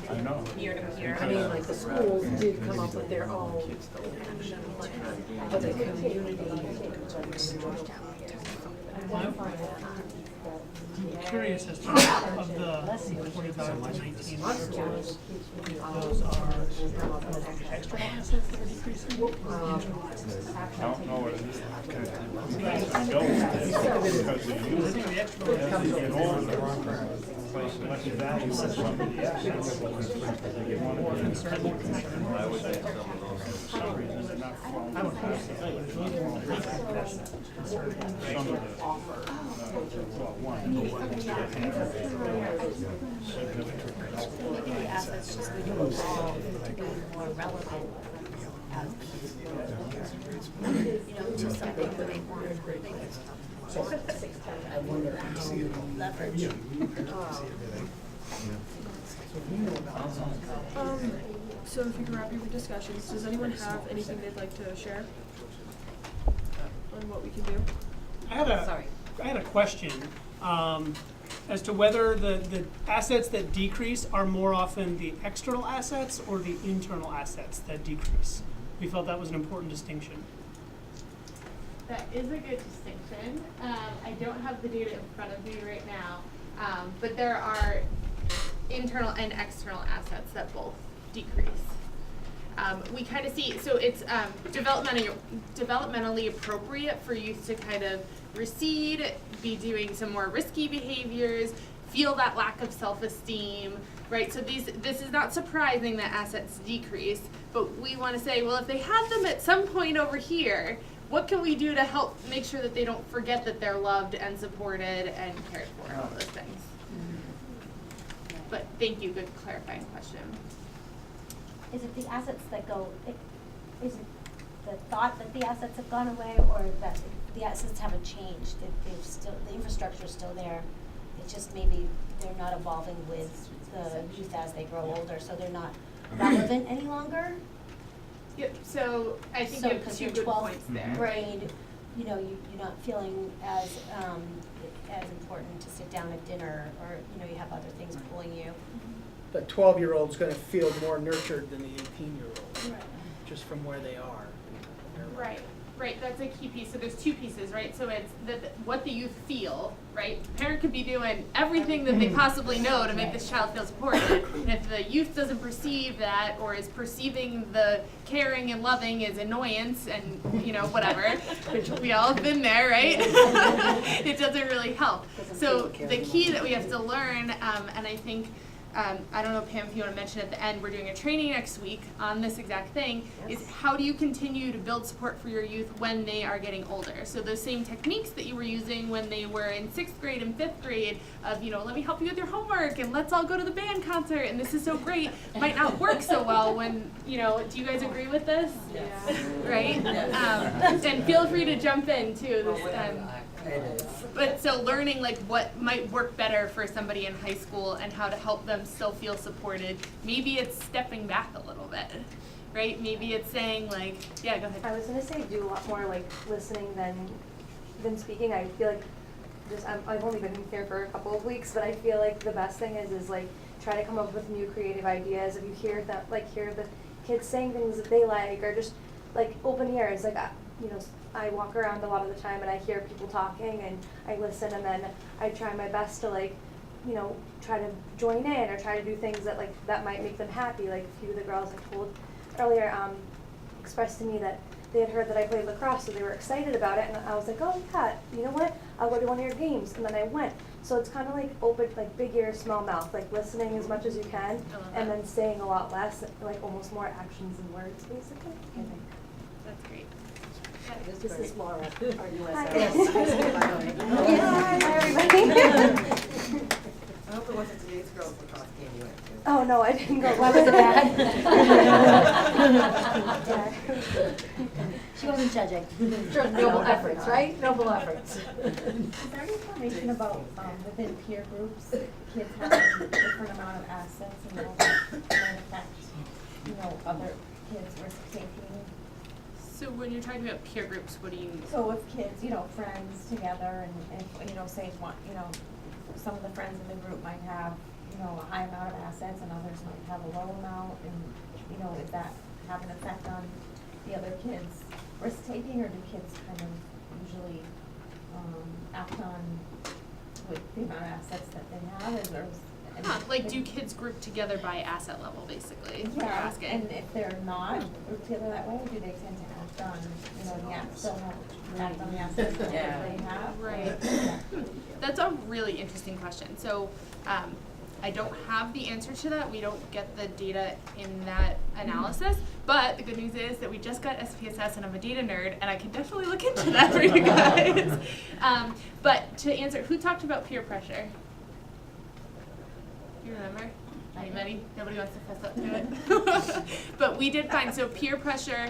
I know. I mean, like the schools did come up with their own action plan, but the community. I'm curious as to of the 45 to 19 stores, those are extra assets that are decreasing? I don't know what it is. I know it is because as you get older, place less value on some of the assets. You want more concern. I would say some of those. For some reason, they're not falling. I would pass it. Some of Maybe the assets just need to evolve to be more relevant as you know, to something where they want leverage. So if you can wrap up your discussions, does anyone have anything they'd like to share on what we can do? I had a question as to whether the assets that decrease are more often the external assets or the internal assets that decrease. We felt that was an important distinction. That is a good distinction. I don't have the data in front of me right now, but there are internal and external assets that both decrease. We kind of see, so it's developmentally appropriate for youth to kind of recede, be doing some more risky behaviors, feel that lack of self-esteem, right? So this is not surprising that assets decrease, but we want to say, well, if they had them at some point over here, what can we do to help make sure that they don't forget that they're loved and supported and cared for, all those things. But thank you, good clarifying question. Is it the assets that go, is it the thought that the assets have gone away, or that the assets haven't changed, that they've still, the infrastructure's still there, it's just maybe they're not evolving with the youth as they grow older, so they're not relevant any longer? Yep, so I think So, you have 'cause two you're good 12th points there. grade, you know, you're not feeling as important to sit down at dinner, or, you know, you have other things pulling you. The 12-year-old's gonna feel more nurtured than the 18-year-old, Right. just from where they are. Right, that's a key piece. So there's two pieces, right? So it's what the youth feel, right? The parent could be doing everything that they possibly know to make this child feel supported. And if the youth doesn't perceive that, or is perceiving the caring and loving as annoyance and, you know, whatever, which we all have been there, right? It doesn't really help. So the key that we have to learn, and I think, I don't know, Pam, if you want to mention at the end, we're doing a training next week on this exact thing, is how do you continue to build support for your youth when they are getting older? So those same techniques that you were using when they were in 6th grade and 5th grade of, you know, let me help you with your homework and let's all go to the band concert and this is so great, might not work so well when, you know, do you guys agree with this? Yeah. Right? And feel free to jump in too. But so learning like what might work better for somebody in high school and how to help them still feel supported. Maybe it's stepping back a little bit, right? Maybe it's saying like, yeah, go ahead. I was gonna say do a lot more like listening than speaking. I feel like I've only been here for a couple of weeks, but I feel like the best thing is like try to come up with new creative ideas. If you hear the kids saying things that they like, or just like open ears, like you know. I walk around a lot of the time and I hear people talking and I listen, and then I try my best to like, you know, try to join in or try to do things that might make them happy. Like a few of the girls I told earlier expressed to me that they had heard that I played lacrosse, so they were excited about it, and I was like, oh yeah, you know what? I'll go to one of your games, and then I went. So it's kind of like open, like big ear, small mouth, like listening as much as you can, and then saying a lot less, like almost more actions and words, basically. I think. That's great. This is Laura, our USO. Hi. Hi, everybody. I hope it wasn't today's girls lacrosse game you went to. Oh no, I didn't go. Why was it bad? She wasn't judging. Sure, noble efforts, right? Noble efforts. Is there any information about within peer groups, kids having a different amount of assets and how that might affect, you know, other kids' risk taking? So when you're talking about peer groups, what do you mean? So if kids, you know, friends together and you know, say one, you know, some of the friends in the group might have, you know, a high amount of assets and others might have a low amount, and, you know, does that have an effect on the other kids' risk taking, or do kids kind of usually act on with the amount of assets that they have, like do kids group together by asset level, basically? Yeah, You're asking. and if they're not grouped together that way, do they tend to act on, you know, the assets, act on the assets that they have? Right. That's a really interesting question. So I don't have the answer to that. We don't get the data in that analysis. But the good news is that we just got SPSS and I'm a data nerd and I can definitely look into that for you guys. But to answer, who talked about peer pressure? You remember? Anybody? Nobody wants to fess up to it? But we did find, so peer pressure,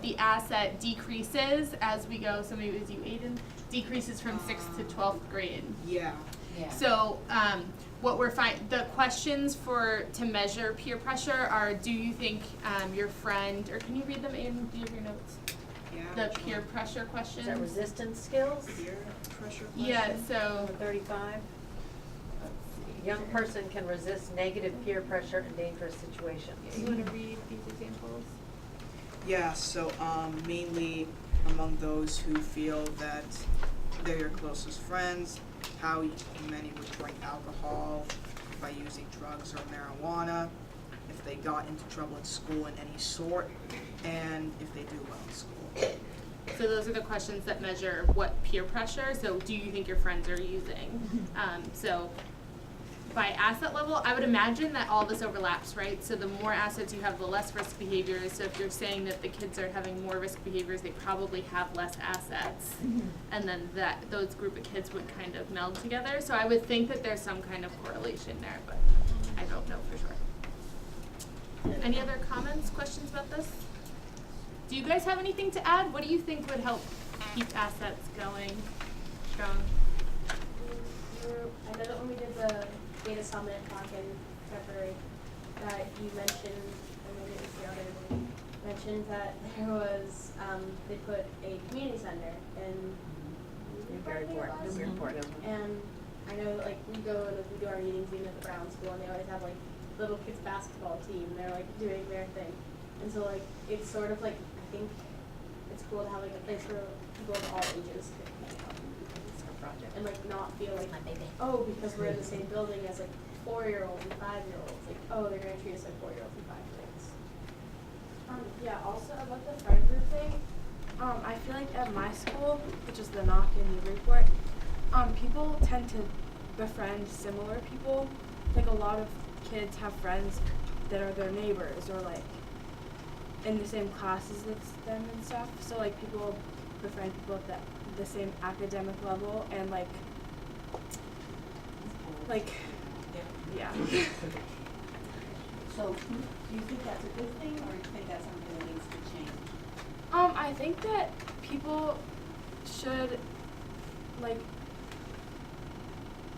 the asset decreases as we go, so maybe it was you, Aiden, decreases from 6th to 12th grade. Yeah. So what we're the questions to measure peer pressure are, do you think your friend, or can you read them, Aiden? Do you have your notes? Yeah. The peer pressure questions. Is that resistance skills? Peer pressure question? Yeah, so. Number 35. Young person can resist negative peer pressure in dangerous situations. You want to read these examples? Yeah, so mainly among those who feel that they're your closest friends, how many would drink alcohol by using drugs or marijuana, if they got into trouble at school in any sort, and if they do well in school. So those are the questions that measure what peer pressure, so do you think your friends are using? So by asset level, I would imagine that all this overlaps, right? So the more assets you have, the less risk behaviors. So if you're saying that the kids are having more risk behaviors, they probably have less assets. And then those group of kids would kind of meld together. So I would think that there's some kind of correlation there, but I don't know for sure. Any other comments, questions about this? Do you guys have anything to add? What do you think would help keep assets going strong? I know that when we did the data summit back in February, that you mentioned, and maybe it was the other one, mentioned that there was, they put a community center in Newburyport. And I know, like, we go and we do our meetings even at the Brown School, and they always have, like, little kids basketball team. They're, like, doing their thing. And so, like, it's sort of, like, I think it's cool to have, like, a place for people of all ages to hang out and, like, not feel like, oh, because we're in the same building as, like, 4-year-olds and 5-year-olds. Like, oh, they're going to treat us like 4-year-olds and 5-year-olds. Yeah, also about the friend group thing, I feel like at my school, which is the Knock in Newburyport, people tend to befriend similar people. Like, a lot of kids have friends that are their neighbors or, like, in the same classes as them and stuff. So, like, people befriend people at the same academic level and, like, yeah. So, do you think that's a good thing, or do you think that's something that needs to change? I think that people should, like,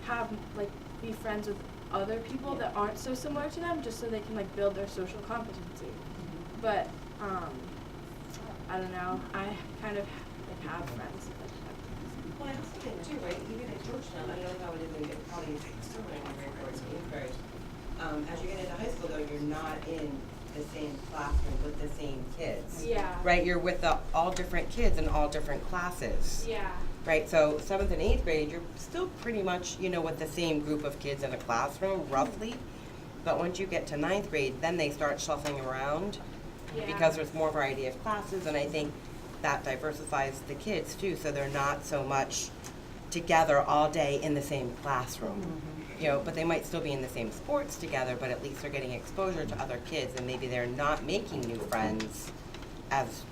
have, like, be friends with other people that aren't so similar to them, just so they can, like, build their social competency. But, I don't know, I kind of, like, have friends that Well, I also think too, right, even at Georgetown, I don't know how it is in probably still in Newburyport, Cambridge. As you get into high school though, you're not in the same classroom with the same kids. Yeah. Right, you're with all different kids in all different classes. Yeah. Right, so 7th and 8th grade, you're still pretty much, with the same group of kids in a classroom, roughly. But once you get to 9th grade, then they start shuffling around because there's more variety of classes, and I think that diversifies the kids too, so they're not so much together all day in the same classroom. But they might still be in the same sports together, but at least they're getting exposure to other kids, and maybe they're not making new friends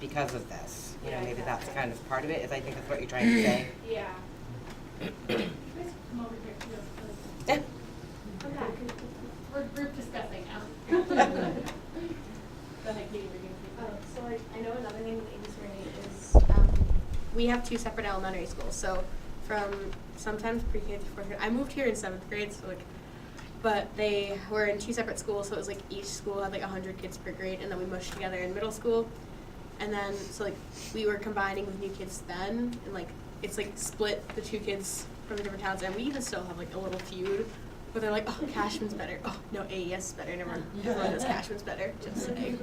because of this. Maybe that's kind of part of it, I think that's what you're trying to say. Yeah. Come over here. Okay. We're group discussing now. Go ahead, Katie. So, like, I know another thing that is great is we have 2 separate elementary schools. So from sometimes pre-K to 4th grade, I moved here in 7th grade, so like, but they were in 2 separate schools, so it was like each school had like 100 kids per grade, and then we mushed together in middle school. And then, so like, we were combining with new kids then, and like, it's like split the 2 kids from the different towns, and we even still have like a little feud. But they're like, oh, Cashman's better. Oh, no, AES is better. Everyone knows Cashman's better, just saying.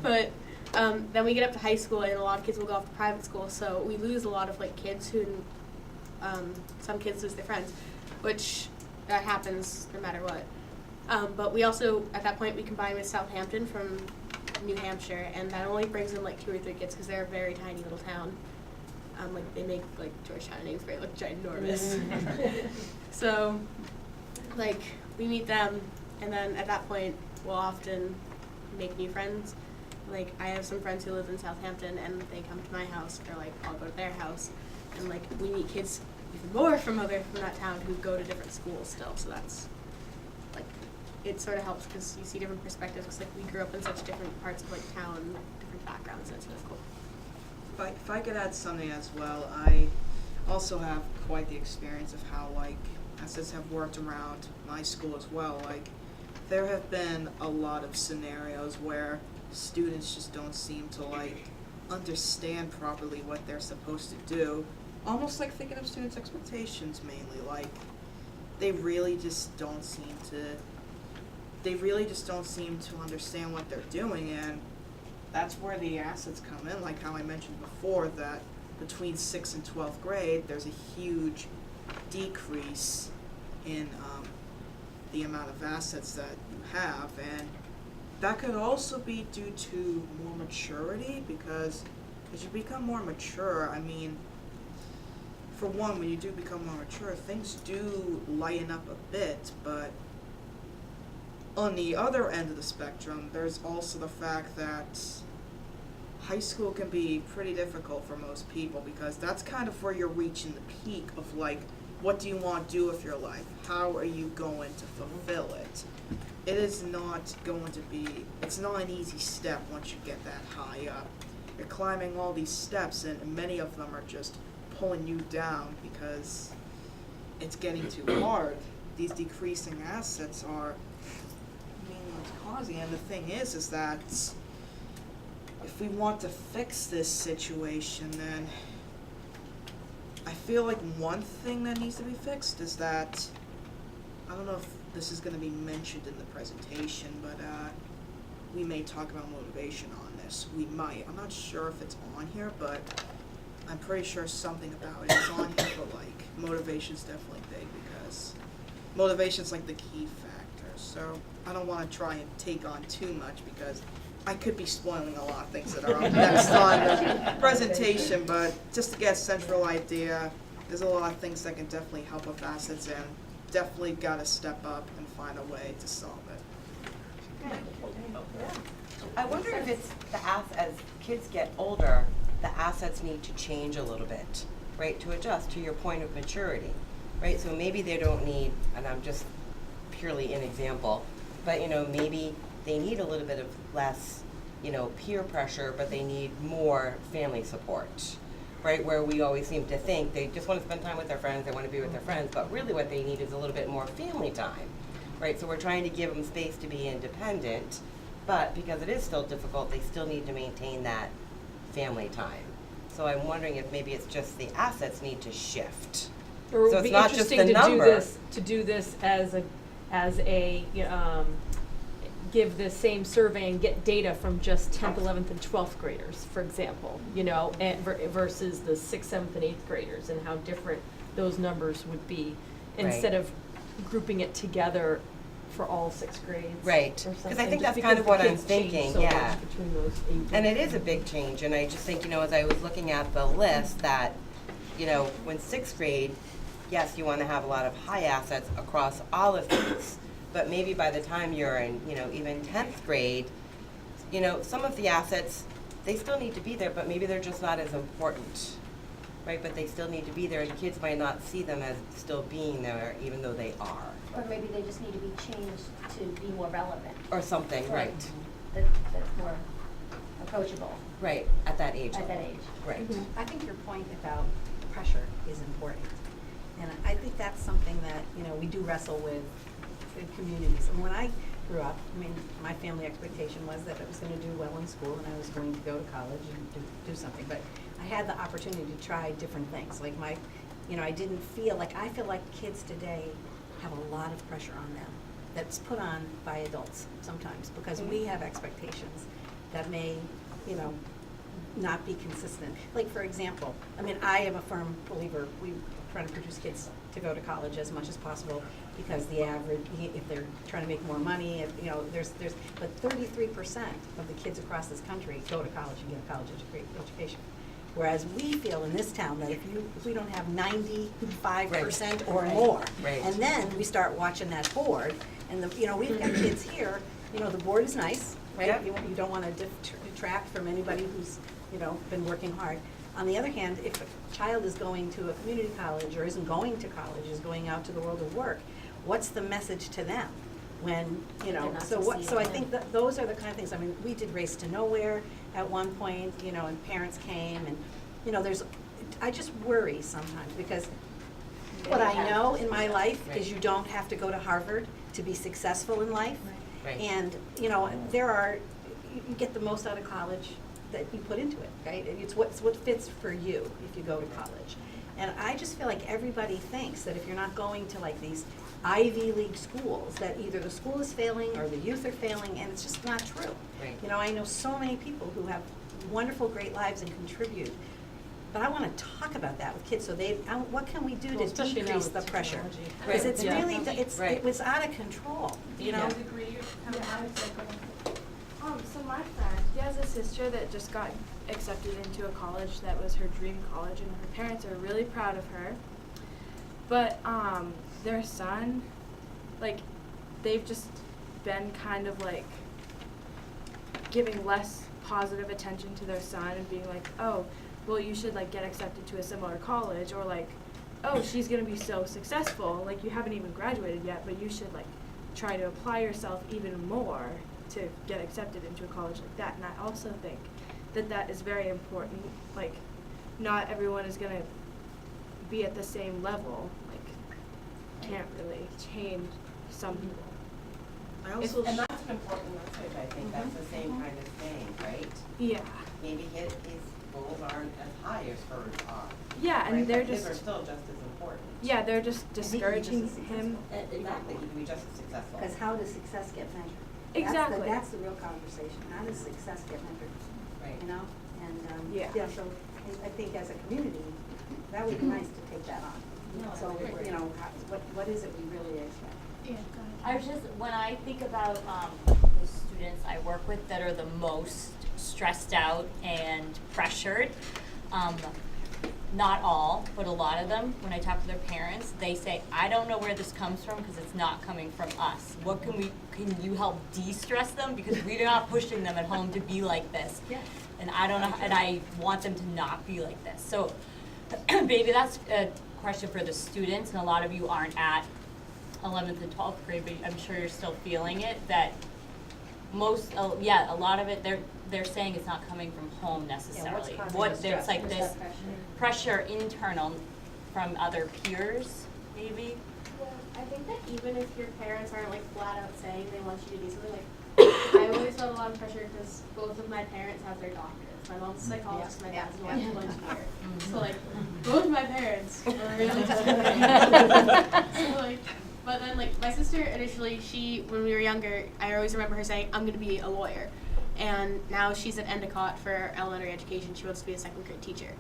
But then we get up to high school, and a lot of kids will go off to private school, so we lose a lot of like kids who, some kids lose their friends, which that happens no matter what. But we also, at that point, we combine with Southampton from New Hampshire, and that only brings in like 2 or 3 kids because they're a very tiny little town. Like, they make like Georgetown and Amesbury look ginormous. So, like, we meet them, and then at that point, we'll often make new friends. Like, I have some friends who live in Southampton, and they come to my house, or like, I'll go to their house, and like, we meet kids even more from that town who go to different schools still. So that's like, it sort of helps because you see different perspectives. Because like, we grew up in such different parts of like town, different backgrounds, and it's really cool. If I could add something as well, I also have quite the experience of how like assets have worked around my school as well. Like, there have been a lot of scenarios where students just don't seem to like understand properly what they're supposed to do. Almost like thinking of students' expectations mainly. Like, they really just don't seem to understand what they're doing, and that's where the assets come in, like how I mentioned before, that between 6th and 12th grade, there's a huge decrease in the amount of assets that you have, and that could also be due to more maturity, because as you become more mature, I mean, for one, when you do become more mature, things do lighten up a bit, but On the other end of the spectrum, there's also the fact that high school can be pretty difficult for most people because that's kind of where you're reaching the peak of like, what do you want to do with your life? How are you going to fulfill it? It is not going to be, it's not an easy step once you get that high up. You're climbing all these steps and many of them are just pulling you down because it's getting too hard. These decreasing assets are what's causing, and the thing is that if we want to fix this situation, then I feel like one thing that needs to be fixed is that, I don't know if this is going to be mentioned in the presentation, but we may talk about motivation on this. We might. I'm not sure if it's on here, but I'm pretty sure something about it is on here, but like motivation's definitely big because motivation's like the key factor. So I don't want to try and take on too much because I could be spoiling a lot of things that are up next on the presentation, but just to get a central idea, there's a lot of things that can definitely help with assets and definitely got to step up and find a way to solve it. I wonder if it's as kids get older, the assets need to change a little bit, right, to adjust to your point of maturity, right? So maybe they don't need, and I'm just purely an example, but maybe they need a little bit of less, peer pressure, but they need more family support, right? Where we always seem to think they just want to spend time with their friends, they want to be with their friends, but really what they need is a little bit more family time, right? So we're trying to give them space to be independent, but because it is still difficult, they still need to maintain that family time. So I'm wondering if maybe it's just the assets need to shift. Or it so would it's be not just interesting the number. to do this as a give the same survey and get data from just 10th, 11th, and 12th graders, for example, and versus the 6th, 7th, and 8th graders, and how different those numbers would be, instead of grouping it together for all 6 grades. Right, because I think that's kind of what I'm thinking, yeah. Between those ages. And it is a big change, and I just think, as I was looking at the list, that, when 6th grade, yes, you want to have a lot of high assets across all of these, but maybe by the time you're in, even 10th grade, some of the assets, they still need to be there, but maybe they're just not as important, right? But they still need to be there, and kids might not see them as still being there, even though they are. Or maybe they just need to be changed to be more relevant. Or something, right. That's more approachable. Right, at that age. At that age. Right. Mm-hmm. I think your point about pressure is important. And I think that's something that, we do wrestle with in communities. And when I grew up, my family expectation was that I was going to do well in school and I was going to go to college and do something. But I had the opportunity to try different things. Like I didn't feel like, I feel like kids today have a lot of pressure on them that's put on by adults sometimes because we have expectations that may, not be consistent. Like, for example, I am a firm believer, we try to produce kids to go to college as much as possible because the average, if they're trying to make more money, but 33% of the kids across this country go to college and get a college education. Whereas we feel in this town that if we don't have 95% or more, and then we start watching that board, and we've got kids here, the board is nice, right? Yep. You don't want to detract from anybody who's been working hard. On the other hand, if a child is going to a community college or isn't going to college, is going out to the world of work, what's the message to them? When, so I think that those are the kind of things, we did Race to Nowhere at one point, and parents came and, I just worry sometimes because what I know in my life is you don't have to go to Harvard to be successful in life. Right. And, you get the most out of college that you put into it, right? It's what fits for you if you go to college. And I just feel like everybody thinks that if you're not going to like these Ivy League schools, that either the school is failing or the youth are failing, and it's just not true. Right. I know so many people who have wonderful, great lives and contribute. But I want to talk about that with kids. So what can we do to decrease the pressure? Because it's really, it was out of control. So my friend, she has a sister that just got accepted into a college that was her dream college, and her parents are really proud of her. But their son, they've just been kind of like giving less positive attention to their son and being like, oh, well, you should like get accepted to a similar college, or like, oh, she's gonna be so successful, like you haven't even graduated yet, but you should like try to apply yourself even more to get accepted into a college like that. And I also think that that is very important. Like, not everyone is gonna be at the same level. Like, can't really change some people. And that's an important message, I think. That's the same kind of thing, right? Yeah. Maybe his goals aren't as high as hers are. Yeah, and right? they're But his just are still just as important. Yeah, they're just discouraging him. Exactly, he can be just as successful. Because how does success get measured? Exactly. That's the real conversation. How does success get measured? Right. You know? And, Yeah. so I think as a community, that would be nice to take that on. So, you know, what is it we really expect? Yeah, I was just, when I think about the students I work with that are the most stressed out and pressured, not all, but a lot of them, when I talk to their parents, they say, I don't know where this comes from because it's not coming from us. What can you help de-stress them? Because we're not pushing them at home to be like this. Yeah. And I don't know, and I want them to not be like this. So maybe that's a question for the students, and a lot of you aren't at 11th and 12th grade, but I'm sure you're still feeling it, that a lot of it, they're saying it's not coming from home necessarily. There's like this pressure internal from other peers, maybe. Yeah, I think that even if your parents aren't like flat out saying they want you to do something, like I always felt a lot of pressure because both of my parents have their doctorates. My mom's a psychologist, my dad's an electrical engineer. So like both my parents are really so like. But then, like, my sister initially, when we were younger, I always remember her saying, I'm going to be a lawyer. And now she's at Endicott for elementary education. She wants to be a second grade teacher.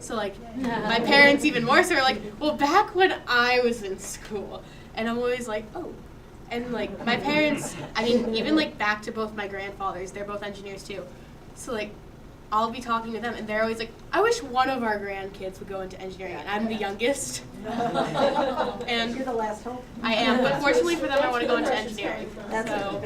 So, like, my parents even more so are like, well, back when I was in school. And I'm always like, oh. And, like, my parents, I mean, even, like, back to both my grandfathers, they're both engineers, too. So, like, I'll be talking to them, and they're always like, I wish one of our grandkids would go into engineering, and I'm the youngest. And you're the last hope. I am, but fortunately for them, I want to go into engineering. So,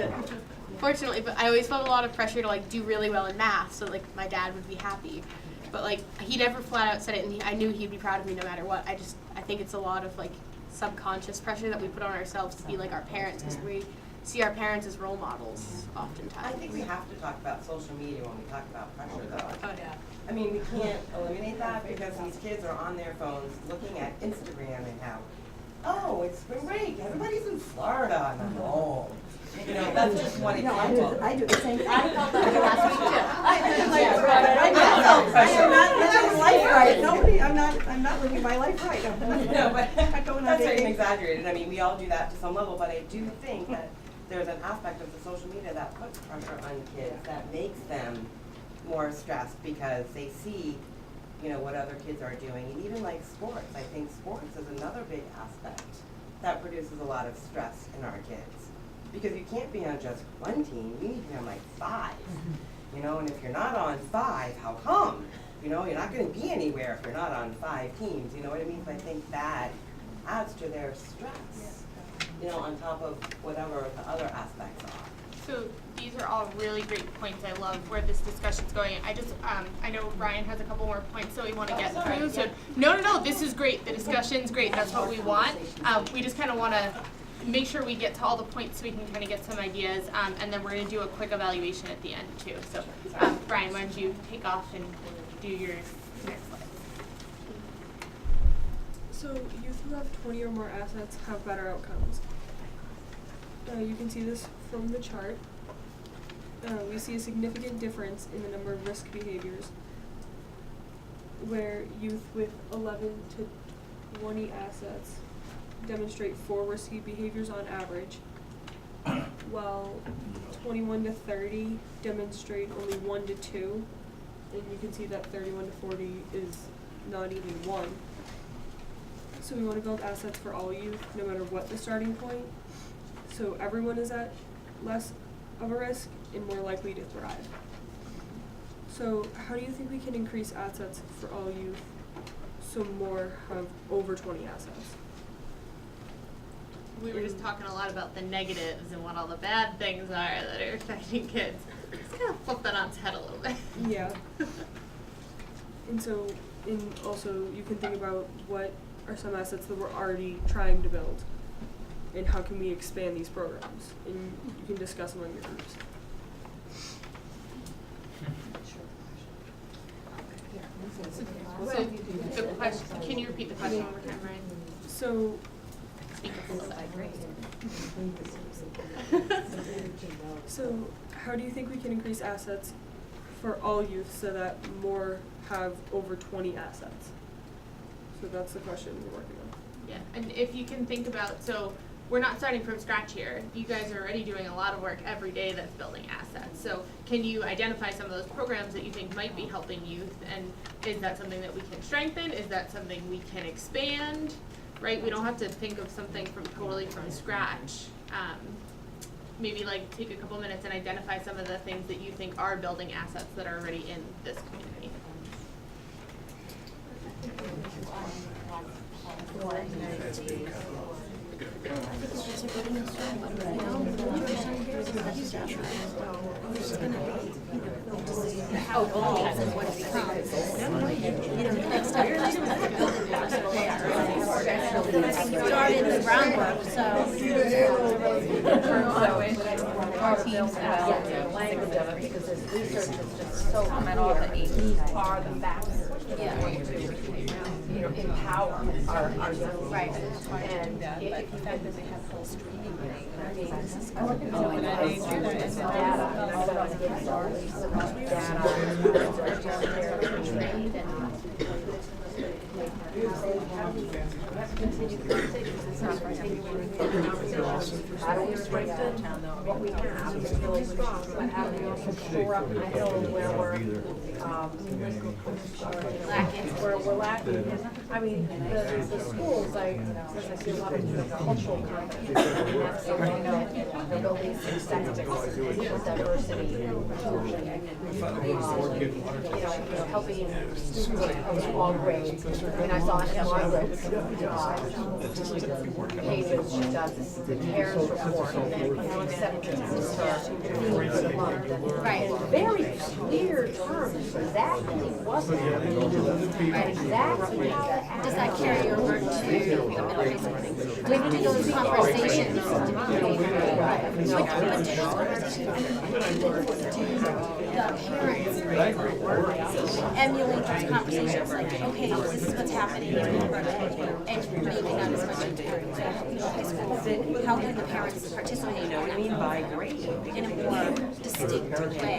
fortunately, but I always felt a lot of pressure to like do really well in math, so like my dad would be happy. But like he never flat out said it, and I knew he'd be proud of me no matter what. I think it's a lot of like subconscious pressure that we put on ourselves to be like our parents, because we see our parents as role models oftentimes. I think we have to talk about social media when we talk about pressure, though. Oh yeah. I mean, we can't eliminate that because these kids are on their phones looking at Instagram and how, oh, it's spring break, everybody's in Florida, and I'm home. You know, that's just one example. I do the same thing. I felt that last week too. I'm not living life right. I'm not living my life right. No, but that's certainly exaggerated. I mean, we all do that to some level, but I do think that there's an aspect of the social media that puts pressure on kids that makes them more stressed because they see, you know, what other kids are doing. And even like sports, I think sports is another big aspect that produces a lot of stress in our kids. Because you can't be on just one team, you need to be on like 5. You know, and if you're not on 5, how come? You know, you're not going to be anywhere if you're not on 5 teams. You know what I mean? So I think that adds to their stress, you know, on top of whatever the other aspects are. So these are all really great points. I love where this discussion's going. I know Ryan has a couple more points that we want to get through. So no, this is great. The discussion's great. That's what we want. We just kind of want to make sure we get to all the points so we can kind of get some ideas, and then we're going to do a quick evaluation at the end too. So Brian, why don't you take off and do your next slide. So youth who have 20 or more assets have better outcomes. You can see this from the chart. We see a significant difference in the number of risk behaviors, where youth with 11 to 20 assets demonstrate 4 risky behaviors on average, while 21 to 30 demonstrate only 1 to 2, and you can see that 31 to 40 is not even 1. So we want to build assets for all youth, no matter what the starting point, so everyone is at less of a risk and more likely to thrive. So how do you think we can increase assets for all youth so more have over 20 assets? we were just talking a lot about the negatives and what all the bad things are that are affecting kids. Let's kind of flip that on its head a little bit. Yeah. And so, also, you can think about what are some assets that we're already trying to build, and how can we expand these programs, and you can discuss among your groups. So the question, can you repeat the question one more time, Ryan? So, Speak up a little bit. so how do you think we can increase assets for all youth so that more have over 20 assets? So that's the question we're working on. Yeah, and if you can think about, so we're not starting from scratch here. You guys are already doing a lot of work every day that's building assets. So can you identify some of those programs that you think might be helping youth? And is that something that we can strengthen? Is that something we can expand? Right? We don't have to think of something totally from scratch. Maybe like take a couple minutes and identify some of the things that you think are building assets that are already in this community. Started the groundwork, so. Because this research is just so all the ages are the facts going to, empower our young Right. And if you fact that they have full streaming, how do we strengthen what we have is really strong, but how do we also shore up the hill where we're lacking? I mean, the schools, I see a lot of cultural content, and that's something they're building success, diversity, inclusion, helping students of all grades. I mean, I saw it in Margaret's pages, she does the CARES report, and acceptance is her theme for the month. Right. Very clear terms, exactly what exactly how that Does that carry over to the middle high school? When do those conversations, but do those conversations, do the parents emulate those conversations, like, okay, this is what's happening in the neighborhood, and maybe not as much in high school. How can the parents participate in a more distinct way?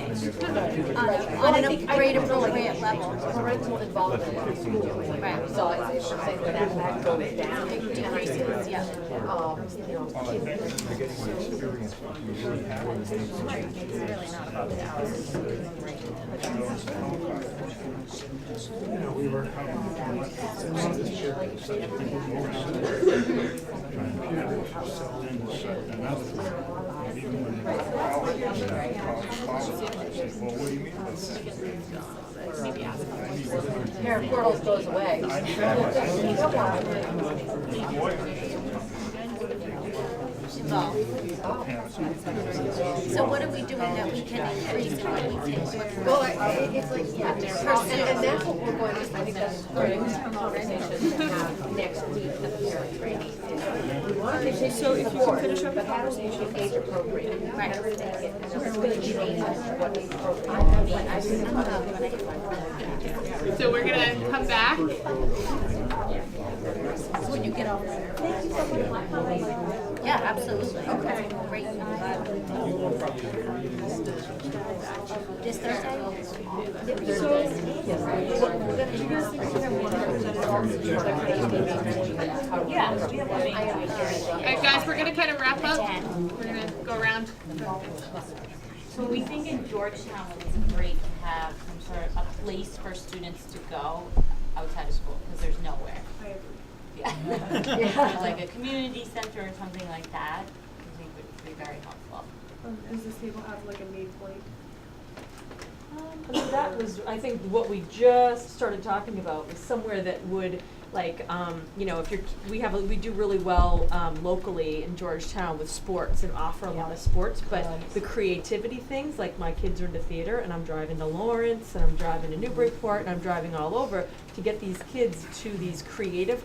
On a grade appropriate level. Parental involvement in school. Right. So I think that goes down. Decreases, yeah. It's really not about the hours. Parent portals goes away. So what are we doing that we can increase and what we can? Well, it's like, yeah, and that's what we're going to, I think that's very conversation to have next week at the parent training. We want to make So if you can finish up the but how do we conversation. make age appropriate? Right. How do we make it, it's going to change what is appropriate. So we're gonna come back. When you get off. Yeah, absolutely. Okay. Great. This Thursday? Alright guys, we're gonna kind of wrap up. We're gonna go around. So we think in Georgetown it's great to have some sort of a place for students to go outside of school, because there's nowhere. I agree. Yeah. Like a community center or something like that, I think would be very helpful. Does this table have like a made point? I mean, that was, I think, what we just started talking about, was somewhere that would, like, you know, if you're, we do really well, locally in Georgetown with sports and offer a lot of sports, but the creativity things, like my kids are into theater and I'm driving to Lawrence and I'm driving to Newburyport and I'm driving all over to get these kids to these creative,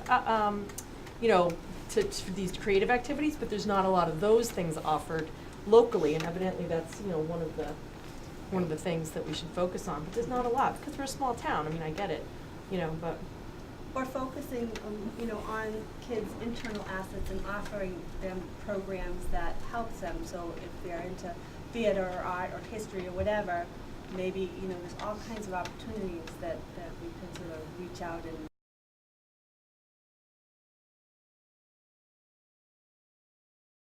you know, to these creative activities, but there's not a lot of those things offered locally, and evidently that's, you know, one of the things that we should focus on, but there's not a lot, because we're a small town, I mean, I get it, you know, but. Or focusing, you know, on kids' internal assets and offering them programs that helps them, so if they're into theater or art or history or whatever, maybe, you know, there's all kinds of opportunities that we can sort of reach out and